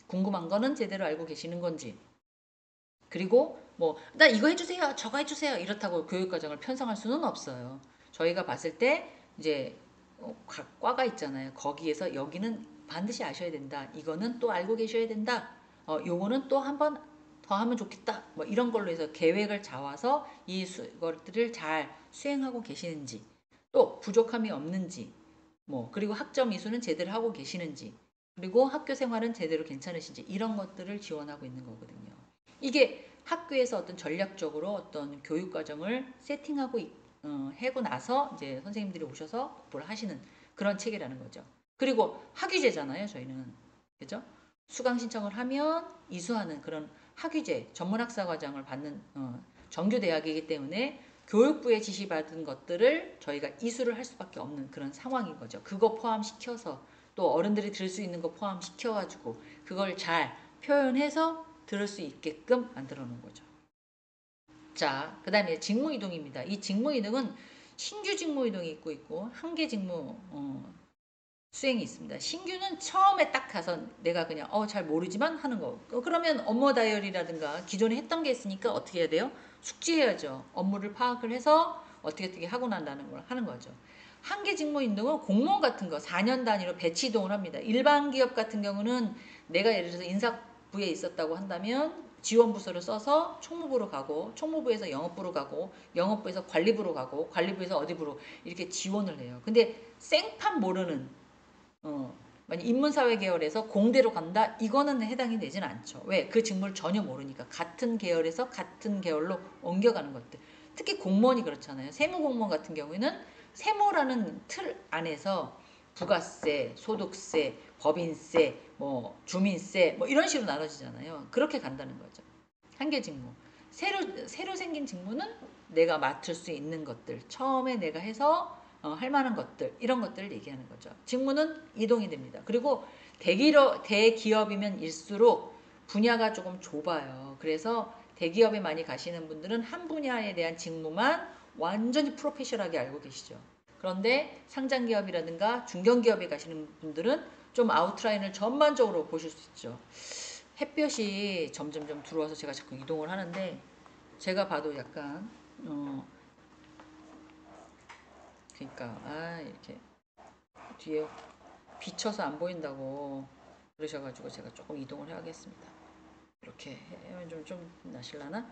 궁금한 거는 제대로 알고 계시는 건지, 그리고 뭐 나 이거 해주세요, 저거 해주세요 이렇다고 교육과정을 편성할 수는 없어요. 저희가 봤을 때 이제 각 과가 있잖아요. 거기에서 여기는 반드시 아셔야 된다, 이거는 또 알고 계셔야 된다, 요거는 또 한번 더 하면 좋겠다, 뭐 이런 걸로 해서 계획을 잡아서 이것들을 잘 수행하고 계시는지, 또 부족함이 없는지, 뭐 그리고 학점 이수는 제대로 하고 계시는지, 그리고 학교 생활은 제대로 괜찮으신지, 이런 것들을 지원하고 있는 거거든요. 이게 학교에서 어떤 전략적으로 어떤 교육 과정을 세팅하고 하고 나서 이제 선생님들이 오셔서 공부를 하시는 그런 체계라는 거죠. 그리고 학위제잖아요, 저희는. 그죠? 수강 신청을 하면 이수하는 그런 학위제, 전문학사 과정을 받는 정규 대학이기 때문에 교육부에 지시받은 것들을 저희가 이수를 할 수밖에 없는 그런 상황인 거죠. 그거 포함시켜서, 또 어른들이 들을 수 있는 거 포함시켜가지고 그걸 잘 표현해서 들을 수 있게끔 만들어 놓은 거죠. 자, 그 다음에 직무이동입니다. 이 직무이동은 신규 직무이동이 있고 한계 직무 수행이 있습니다. 신규는 처음에 딱 가서 내가 그냥 잘 모르지만 하는 거. 그러면 업무 다이어리라든가 기존에 했던 게 있으니까 어떻게 해야 돼요? 숙지해야죠. 업무를 파악을 해서 어떻게 하고 난다는 걸 하는 거죠. 한계 직무 이동은 공무원 같은 거 4년 단위로 배치 이동을 합니다. 일반 기업 같은 경우는 내가 예를 들어서 인사부에 있었다고 한다면 지원부서를 써서 총무부로 가고, 총무부에서 영업부로 가고, 영업부에서 관리부로 가고, 관리부에서 어디부로 이렇게 지원을 해요. 근데 생판 모르는 만약 인문사회 계열에서 공대로 간다? 이거는 해당이 되진 않죠. 왜? 그 직무를 전혀 모르니까. 같은 계열에서 같은 계열로 옮겨가는 것들. 특히 공무원이 그렇잖아요. 세무공무원 같은 경우에는 세무라는 틀 안에서 부가세, 소득세, 법인세, 뭐 주민세 뭐 이런 식으로 나눠지잖아요. 그렇게 간다는 거죠. 한계 직무. 새로 생긴 직무는 내가 맡을 수 있는 것들, 처음에 내가 해서 할 만한 것들, 이런 것들을 얘기하는 거죠. 직무는 이동이 됩니다. 그리고 대기업이면 일수록 분야가 조금 좁아요. 그래서 대기업에 많이 가시는 분들은 한 분야에 대한 직무만 완전히 프로페셔널하게 알고 계시죠. 그런데 상장기업이라든가 중견기업에 가시는 분들은 좀 아웃라인을 전반적으로 보실 수 있죠. 햇볕이 점점점 들어와서 제가 자꾸 이동을 하는데, 제가 봐도 약간 그러니까 이렇게 뒤에 비쳐서 안 보인다고 그러셔가지고 제가 조금 이동을 해야겠습니다. 이렇게 하면 좀 나실라나?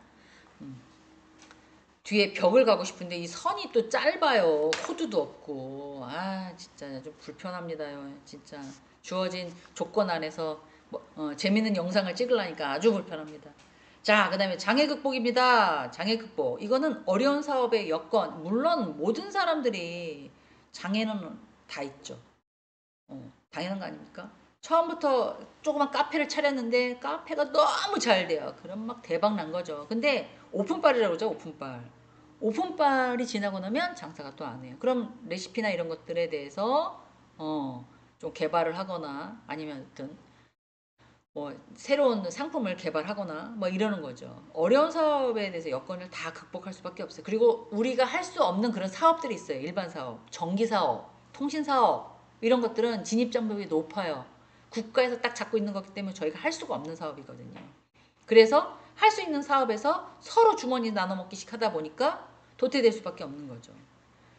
뒤에 벽을 가고 싶은데 이 선이 또 짧아요. 코드도 없고. 진짜 좀 불편합니다요. 진짜 주어진 조건 안에서 재밌는 영상을 찍으려니까 아주 불편합니다. 자, 그 다음에 장애 극복입니다. 장애 극복. 이거는 어려운 사업의 여건. 물론 모든 사람들이 장애는 다 있죠. 당연한 거 아닙니까? 처음부터 조그만 카페를 차렸는데 카페가 너무 잘 돼요. 그럼 막 대박 난 거죠. 근데 오픈빨이라고 그러죠. 오픈빨. 오픈빨이 지나고 나면 장사가 또 안 해요. 그럼 레시피나 이런 것들에 대해서 좀 개발을 하거나 아니면 어떤 뭐 새로운 상품을 개발하거나 뭐 이러는 거죠. 어려운 사업에 대해서 여건을 다 극복할 수밖에 없어요. 그리고 우리가 할 수 없는 그런 사업들이 있어요. 일반 사업, 전기 사업, 통신 사업 이런 것들은 진입 장벽이 높아요. 국가에서 딱 잡고 있는 거기 때문에 저희가 할 수가 없는 사업이거든요. 그래서 할 수 있는 사업에서 서로 주머니 나눠 먹기씩 하다 보니까 도태될 수밖에 없는 거죠.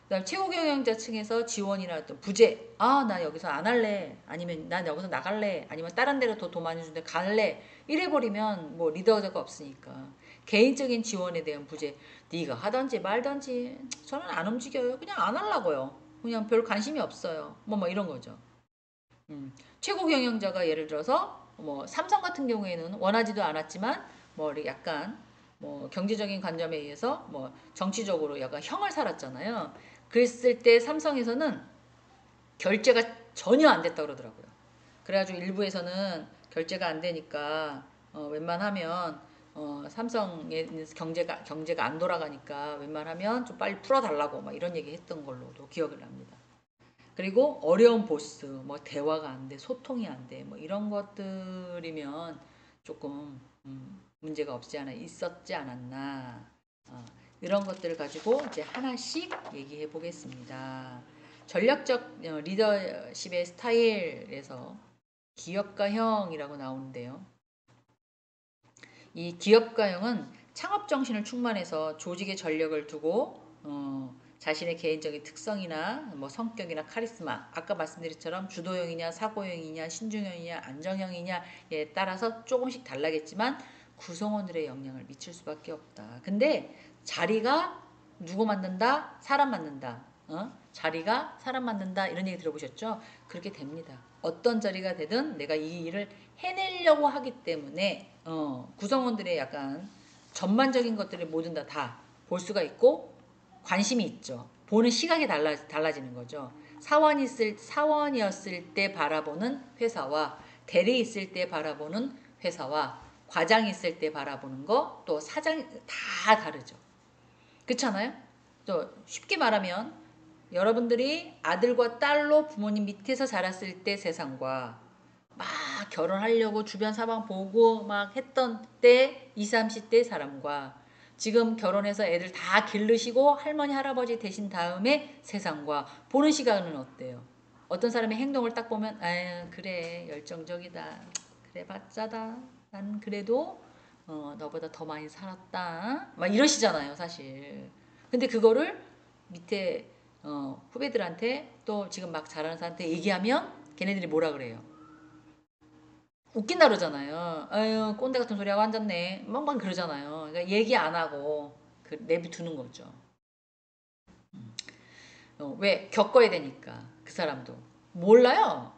그다음 최고 경영자 층에서 지원이나 어떤 부재, 나 여기서 안 할래, 아니면 난 여기서 나갈래, 아니면 다른 데로 더 돈 많이 주는데 갈래, 이래버리면 뭐 리더자가 없으니까 개인적인 지원에 대한 부재, 네가 하던지 말던지 저는 안 움직여요. 그냥 안 하려고요. 그냥 별 관심이 없어요. 뭐 이런 거죠. 최고 경영자가 예를 들어서 뭐 삼성 같은 경우에는 원하지도 않았지만 뭐 약간 뭐 경제적인 관점에 의해서 뭐 정치적으로 약간 형을 살았잖아요. 그랬을 때 삼성에서는 결제가 전혀 안 됐다 그러더라고요. 그래가지고 일부에서는 결제가 안 되니까 웬만하면 삼성의 경제가 안 돌아가니까 웬만하면 좀 빨리 풀어달라고 막 이런 얘기 했던 걸로도 기억을 납니다. 그리고 어려운 보스, 뭐 대화가 안 돼, 소통이 안 돼, 뭐 이런 것들이면 조금 문제가 없지 않아 있었지 않았나. 이런 것들을 가지고 이제 하나씩 얘기해 보겠습니다. 전략적 리더십의 스타일에서 기업가형이라고 나오는데요. 이 기업가형은 창업 정신을 충만해서 조직의 전력을 두고 자신의 개인적인 특성이나 뭐 성격이나 카리스마, 아까 말씀드린 것처럼 주도형이냐 사고형이냐 신중형이냐 안정형이냐에 따라서 조금씩 달라겠지만 구성원들의 영향을 미칠 수밖에 없다. 근데 자리가 누구 만든다? 사람 만든다. 자리가 사람 만든다. 이런 얘기 들어보셨죠? 그렇게 됩니다. 어떤 자리가 되든 내가 이 일을 해내려고 하기 때문에 구성원들의 약간 전반적인 것들을 모든 다 볼 수가 있고 관심이 있죠. 보는 시각이 달라지는 거죠. 사원이었을 때 바라보는 회사와 대리 있을 때 바라보는 회사와 과장 있을 때 바라보는 거 또 사장 다 다르죠. 그렇잖아요? 또 쉽게 말하면 여러분들이 아들과 딸로 부모님 밑에서 자랐을 때 세상과 막 결혼하려고 주변 사방 보고 막 했던 때 20, 30대 사람과 지금 결혼해서 애들 다 기르시고 할머니 할아버지 되신 다음에 세상과 보는 시각은 어때요? 어떤 사람의 행동을 딱 보면 아유 그래 열정적이다 그래 봤자다 난 그래도 너보다 더 많이 살았다 막 이러시잖아요 사실. 근데 그거를 밑에 후배들한테 또 지금 막 잘하는 사람한테 얘기하면 걔네들이 뭐라 그래요? 웃긴다 그러잖아요. 아유 꼰대 같은 소리 하고 앉았네. 막 그러잖아요. 그러니까 얘기 안 하고 내비두는 거죠. 왜? 겪어야 되니까 그 사람도 몰라요.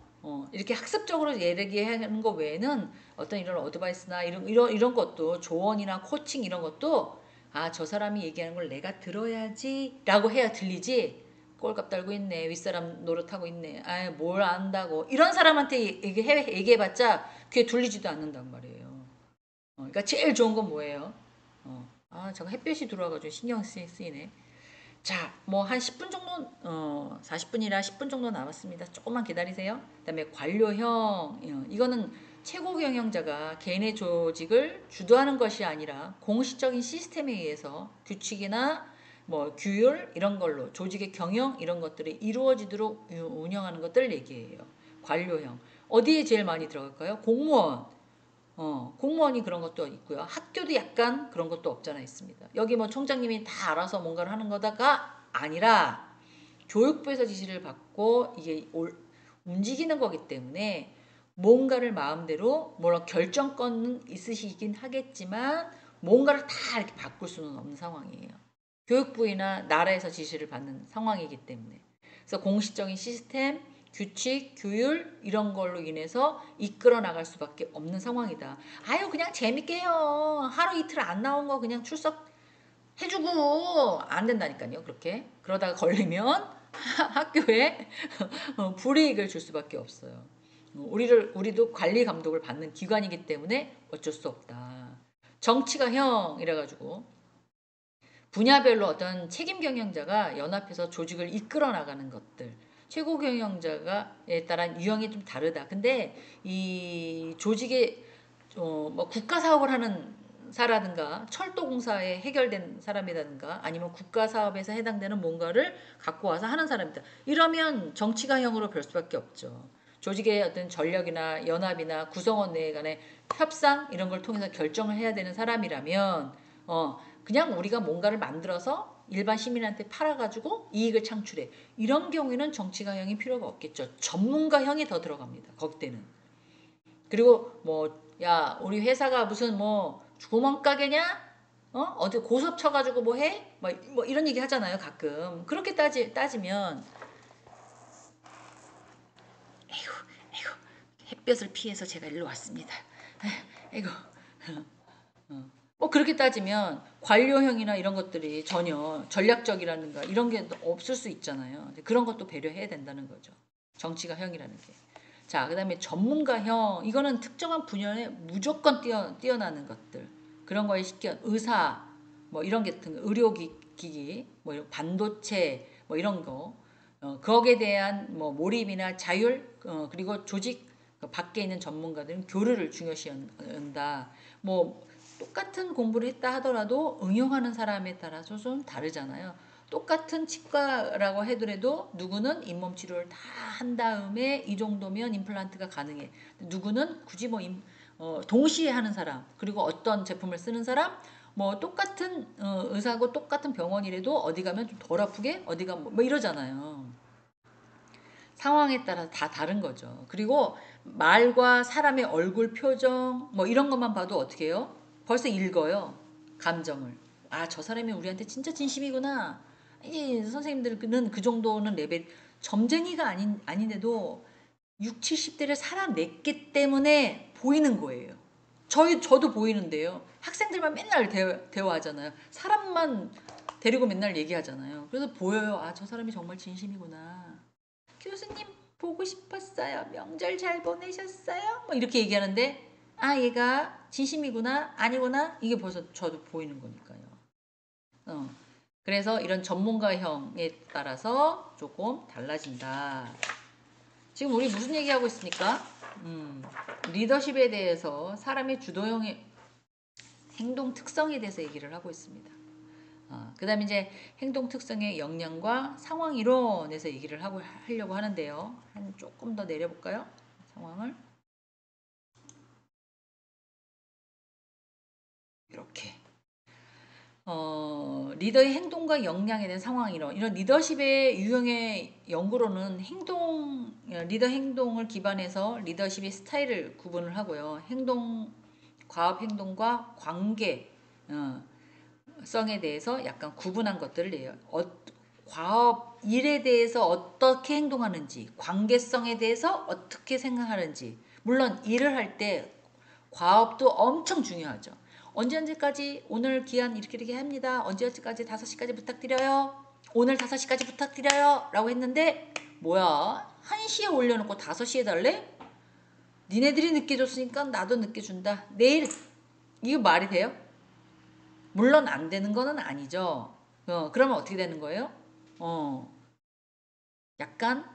이렇게 학습적으로 얘기하는 거 외에는 어떤 이런 어드바이스나 이런 것도 조언이나 코칭 이런 것도 저 사람이 얘기하는 걸 내가 들어야지라고 해야 들리지. 꼴값 달고 있네. 윗사람 노릇하고 있네. 뭘 안다고. 이런 사람한테 얘기해봤자 귀에 들리지도 않는단 말이에요. 그러니까 제일 좋은 건 뭐예요? 제가 햇볕이 들어와가지고 신경 쓰이네. 자, 뭐 한 10분 정도, 40분이라 10분 정도 남았습니다. 조금만 기다리세요. 그다음에 관료형, 이거는 최고 경영자가 개인의 조직을 주도하는 것이 아니라 공식적인 시스템에 의해서 규칙이나 뭐 규율 이런 걸로 조직의 경영 이런 것들이 이루어지도록 운영하는 것들을 얘기해요. 관료형. 어디에 제일 많이 들어갈까요? 공무원. 공무원이 그런 것도 있고요. 학교도 약간 그런 것도 없잖아 있습니다. 여기 뭐 총장님이 다 알아서 뭔가를 하는 거다가 아니라 교육부에서 지시를 받고 이게 움직이는 거기 때문에 뭔가를 마음대로 물론 결정권은 있으시긴 하겠지만 뭔가를 다 이렇게 바꿀 수는 없는 상황이에요. 교육부이나 나라에서 지시를 받는 상황이기 때문에. 그래서 공식적인 시스템, 규칙, 규율 이런 걸로 인해서 이끌어 나갈 수밖에 없는 상황이다. 아유 그냥 재밌게 해요. 하루 이틀 안 나온 거 그냥 출석 해주고 안 된다니까요. 그렇게 그러다가 걸리면 학교에 불이익을 줄 수밖에 없어요. 우리도 관리 감독을 받는 기관이기 때문에 어쩔 수 없다. 정치가 형 이래가지고 분야별로 어떤 책임 경영자가 연합해서 조직을 이끌어 나가는 것들. 최고 경영자가에 따른 유형이 좀 다르다. 근데 이 조직의 뭐 국가 사업을 하는 사라든가 철도공사에 해결된 사람이라든가 아니면 국가 사업에서 해당되는 뭔가를 갖고 와서 하는 사람이다. 이러면 정치가형으로 별 수밖에 없죠. 조직의 어떤 전력이나 연합이나 구성원 내에 간의 협상 이런 걸 통해서 결정을 해야 되는 사람이라면 그냥 우리가 뭔가를 만들어서 일반 시민한테 팔아가지고 이익을 창출해. 이런 경우에는 정치가형이 필요가 없겠죠. 전문가형이 더 들어갑니다. 거기 때는. 그리고 뭐 야 우리 회사가 무슨 뭐 구멍가게냐? 어디 고섭 쳐가지고 뭐 해? 뭐 이런 얘기 하잖아요 가끔. 그렇게 따지면 에이구 햇볕을 피해서 제가 일로 왔습니다. 에이구 뭐 그렇게 따지면 관료형이나 이런 것들이 전혀 전략적이라든가 이런 게 없을 수 있잖아요. 그런 것도 배려해야 된다는 거죠. 정치가형이라는 게. 자, 그다음에 전문가형 이거는 특정한 분야에 무조건 뛰어나는 것들 그런 거에 쉽게 의사 뭐 이런 게 같은 의료기기 뭐 이런 반도체 뭐 이런 거 거기에 대한 뭐 몰입이나 자율 그리고 조직 밖에 있는 전문가들은 교류를 중요시한다. 뭐 똑같은 공부를 했다 하더라도 응용하는 사람에 따라서 좀 다르잖아요. 똑같은 치과라고 하더라도 누구는 잇몸 치료를 다 한 다음에 이 정도면 임플란트가 가능해. 누구는 굳이 뭐 동시에 하는 사람 그리고 어떤 제품을 쓰는 사람 뭐 똑같은 의사고 똑같은 병원이라도 어디 가면 좀 덜 아프게 어디가 뭐 이러잖아요. 상황에 따라 다 다른 거죠. 그리고 말과 사람의 얼굴 표정 뭐 이런 것만 봐도 어떻게 해요? 벌써 읽어요. 감정을. 아, 저 사람이 우리한테 진짜 진심이구나. 이 선생님들은 그 정도는 레벨 점쟁이가 아닌데도 6, 70대를 살아냈기 때문에 보이는 거예요. 저도 보이는데요. 학생들만 맨날 대화하잖아요. 사람만 데리고 맨날 얘기하잖아요. 그래서 보여요. 아, 저 사람이 정말 진심이구나. 교수님 보고 싶었어요. 명절 잘 보내셨어요? 뭐 이렇게 얘기하는데 아 얘가 진심이구나 아니구나 이게 벌써 저도 보이는 거니까요. 그래서 이런 전문가형에 따라서 조금 달라진다. 지금 우리 무슨 얘기하고 있습니까? 리더십에 대해서 사람의 주도형의 행동 특성에 대해서 얘기를 하고 있습니다. 그 다음에 이제 행동 특성의 역량과 상황 이론에서 얘기를 하려고 하는데요. 조금 더 내려볼까요? 상황을. 이렇게. 리더의 행동과 역량에 대한 상황 이론. 이런 리더십의 유형의 연구로는 리더 행동을 기반해서 리더십의 스타일을 구분을 하고요. 과업 행동과 관계, 성에 대해서 약간 구분한 것들을 내요. 과업 일에 대해서 어떻게 행동하는지, 관계성에 대해서 어떻게 생각하는지. 물론 일을 할 때 과업도 엄청 중요하죠. 언제까지 오늘 기한 이렇게 합니다. 언제까지 5시까지 부탁드려요. 오늘 5시까지 부탁드려요. 라고 했는데 뭐야? 1시에 올려놓고 5시에 달래? 니네들이 늦게 줬으니까 나도 늦게 준다. 내일 이거 말이 돼요? 물론 안 되는 거는 아니죠. 그러면 어떻게 되는 거예요? 약간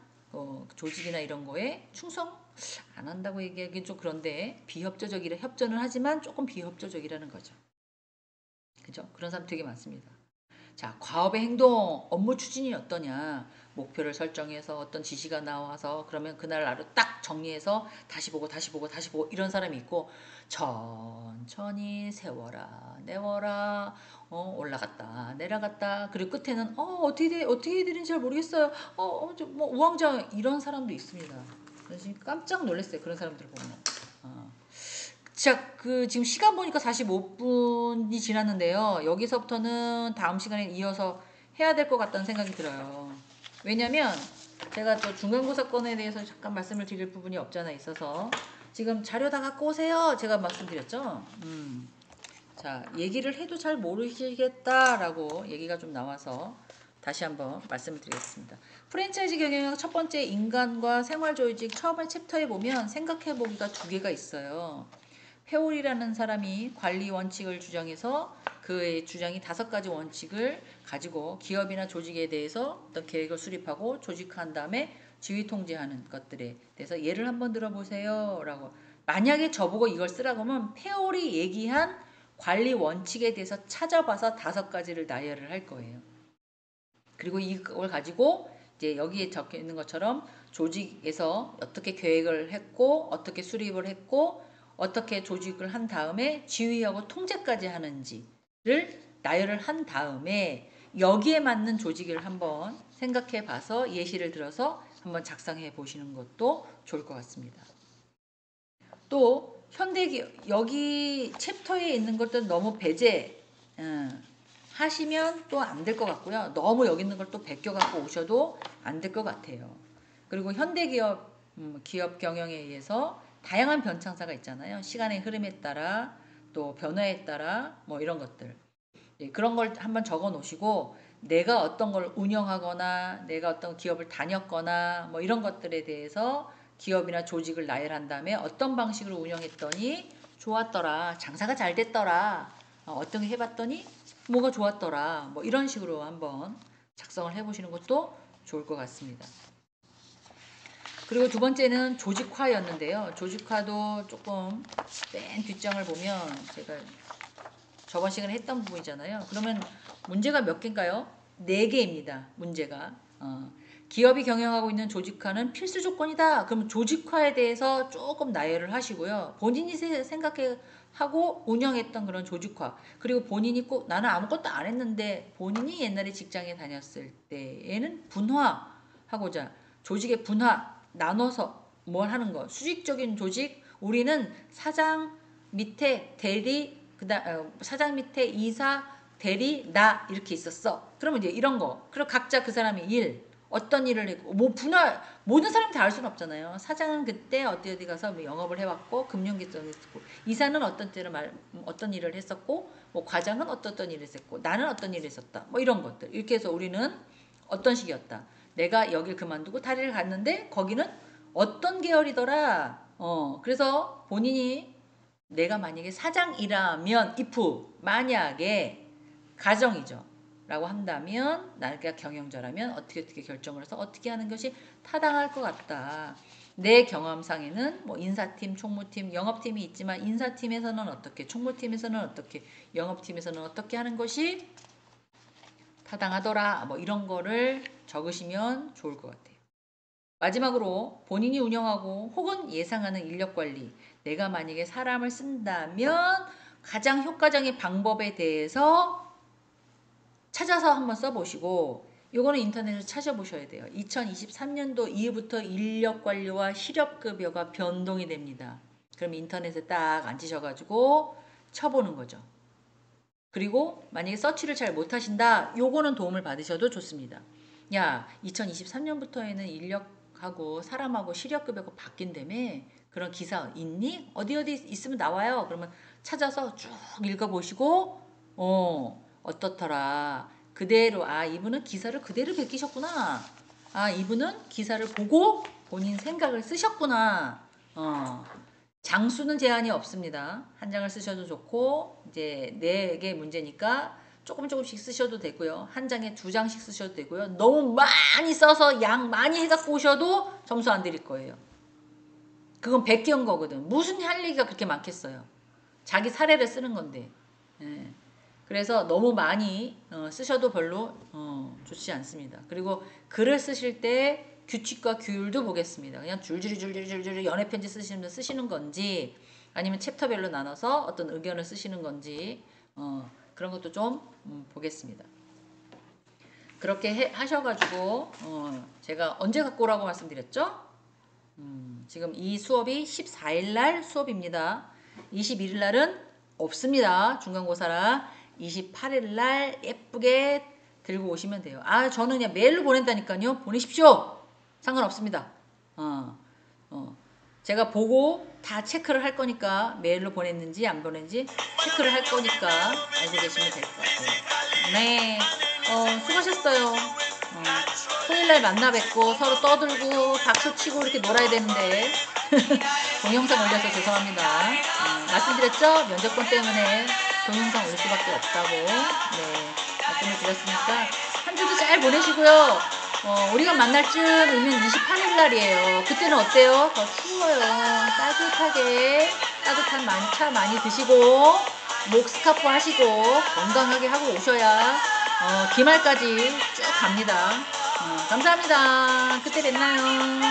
조직이나 이런 거에 충성 안 한다고 얘기하기는 좀 그런데 비협조적이라 협조는 하지만 조금 비협조적이라는 거죠. 그죠? 그런 사람 되게 많습니다. 자, 과업의 행동, 업무 추진이 어떠냐? 목표를 설정해서 어떤 지시가 나와서 그러면 그날 하루 딱 정리해서 다시 보고 다시 보고 다시 보고 이런 사람이 있고 천천히 세워라 내워라 올라갔다 내려갔다 그리고 끝에는 어떻게 해야 되는지 잘 모르겠어요. 뭐 우왕좌왕 이런 사람도 있습니다. 그래서 깜짝 놀랐어요. 그런 사람들 보면. 자, 지금 시간 보니까 45분이 지났는데요. 여기서부터는 다음 시간에 이어서 해야 될 것 같다는 생각이 들어요. 왜냐면 제가 또 중간고사권에 대해서 잠깐 말씀을 드릴 부분이 없잖아 있어서 지금 자료 다 갖고 오세요. 제가 말씀드렸죠. 자, 얘기를 해도 잘 모르시겠다라고 얘기가 좀 나와서 다시 한번 말씀을 드리겠습니다. 프랜차이즈 경영학 첫 번째 인간과 생활조직 처음에 챕터에 보면 생각해보기가 두 개가 있어요. 페올이라는 사람이 관리 원칙을 주장해서 그의 주장이 5가지 원칙을 가지고 기업이나 조직에 대해서 어떤 계획을 수립하고 조직화한 다음에 지휘 통제하는 것들에 대해서 예를 한번 들어보세요 라고 만약에 저보고 이걸 쓰라고 하면 페올이 얘기한 관리 원칙에 대해서 찾아봐서 5가지를 나열을 할 거예요. 그리고 이걸 가지고 이제 여기에 적혀 있는 것처럼 조직에서 어떻게 계획을 했고 어떻게 수립을 했고 어떻게 조직을 한 다음에 지휘하고 통제까지 하는지를 나열을 한 다음에 여기에 맞는 조직을 한번 생각해 봐서 예시를 들어서 한번 작성해 보시는 것도 좋을 것 같습니다. 또 현대기업 여기 챕터에 있는 것들 너무 배제 하시면 또 안 될 것 같고요. 너무 여기 있는 걸 또 베껴 갖고 오셔도 안 될 것 같아요. 그리고 현대기업 기업 경영에 의해서 다양한 변창사가 있잖아요. 시간의 흐름에 따라 또 변화에 따라 뭐 이런 것들. 그런 걸 한번 적어 놓으시고 내가 어떤 걸 운영하거나 내가 어떤 기업을 다녔거나 뭐 이런 것들에 대해서 기업이나 조직을 나열한 다음에 어떤 방식으로 운영했더니 좋았더라. 장사가 잘 됐더라. 어떤 게 해봤더니 뭐가 좋았더라. 뭐 이런 식으로 한번 작성을 해보시는 것도 좋을 것 같습니다. 그리고 두 번째는 조직화였는데요. 조직화도 조금 맨 뒷장을 보면 제가 저번 시간에 했던 부분이잖아요. 그러면 문제가 몇 개인가요? 4개입니다. 문제가. 기업이 경영하고 있는 조직화는 필수 조건이다. 그럼 조직화에 대해서 조금 나열을 하시고요. 본인이 생각하고 운영했던 그런 조직화. 그리고 본인이 꼭 나는 아무것도 안 했는데 본인이 옛날에 직장에 다녔을 때에는 분화하고자 조직의 분화 나눠서 뭘 하는 거. 수직적인 조직. 우리는 사장 밑에 대리 사장 밑에 이사 대리 나 이렇게 있었어. 그러면 이제 이런 거. 그리고 각자 그 사람이 어떤 일을 했고 뭐 분할 모든 사람이 다 알 수는 없잖아요. 사장은 그때 어디 가서 뭐 영업을 해왔고 금융기관을 했고 이사는 어떤 때는 어떤 일을 했었고 뭐 과장은 어떤 일을 했었고 나는 어떤 일을 했었다. 뭐 이런 것들 이렇게 해서 우리는 어떤 식이었다. 내가 여길 그만두고 다리를 갔는데 거기는 어떤 계열이더라. 그래서 본인이 내가 만약에 사장이라면 if 만약에 가정이죠. 라고 한다면 나가 경영자라면 어떻게 결정을 해서 어떻게 하는 것이 타당할 것 같다. 내 경험상에는 뭐 인사팀, 총무팀, 영업팀이 있지만 인사팀에서는 어떻게, 총무팀에서는 어떻게, 영업팀에서는 어떻게 하는 것이 타당하더라. 뭐 이런 거를 적으시면 좋을 것 같아요. 마지막으로 본인이 운영하고 혹은 예상하는 인력관리 내가 만약에 사람을 쓴다면 가장 효과적인 방법에 대해서 찾아서 한번 써보시고 요거는 인터넷에서 찾아보셔야 돼요. 2023년도 이후부터 인력관리와 실업급여가 변동이 됩니다. 그럼 인터넷에 딱 앉으셔가지고 쳐보는 거죠. 그리고 만약에 서치를 잘 못하신다 요거는 도움을 받으셔도 좋습니다. 야 2023년부터에는 인력하고 사람하고 실업급여가 바뀐다며 그런 기사 있니? 어디 있으면 나와요. 그러면 찾아서 쭉 읽어보시고 어떻더라. 그대로 이분은 기사를 그대로 베끼셨구나. 이분은 기사를 보고 본인 생각을 쓰셨구나. 장수는 제한이 없습니다. 한 장을 쓰셔도 좋고 이제 4개 문제니까 조금씩 쓰셔도 되고요. 한 장에 2장씩 쓰셔도 되고요. 너무 많이 써서 양 많이 해갖고 오셔도 점수 안 드릴 거예요. 그건 베끼는 거거든. 무슨 할 얘기가 그렇게 많겠어요. 자기 사례를 쓰는 건데. 예. 그래서 너무 많이 쓰셔도 별로 좋지 않습니다. 그리고 글을 쓰실 때 규칙과 규율도 보겠습니다. 그냥 줄줄이 연애 편지 쓰시는 분 쓰시는 건지 아니면 챕터별로 나눠서 어떤 의견을 쓰시는 건지 그런 것도 좀 보겠습니다. 그렇게 하셔가지고 제가 언제 갖고 오라고 말씀드렸죠? 지금 이 수업이 14일 날 수업입니다. 21일 날은 없습니다. 중간고사라 28일 날 예쁘게 들고 오시면 돼요. 아, 저는 그냥 메일로 보낸다니까요. 보내십시오. 상관없습니다. 제가 보고 다 체크를 할 거니까 메일로 보냈는지 안 보냈는지 체크를 할 거니까 알고 계시면 될 것 같아요. 네, 수고하셨어요. 토요일날 만나 뵙고 서로 떠들고 박수치고 이렇게 놀아야 되는데 동영상 올려서 죄송합니다. 말씀드렸죠? 면접권 때문에 동영상 올릴 수밖에 없다고 말씀을 드렸으니까 한 주도 잘 보내시고요. 우리가 만날 쯤이면 28일 날이에요. 그때는 어때요? 더 추워요. 따뜻하게 따뜻한 차 많이 드시고 목 스카프 하시고 건강하게 하고 오셔야 기말까지 쭉 갑니다. 감사합니다. 그때 뵙나요?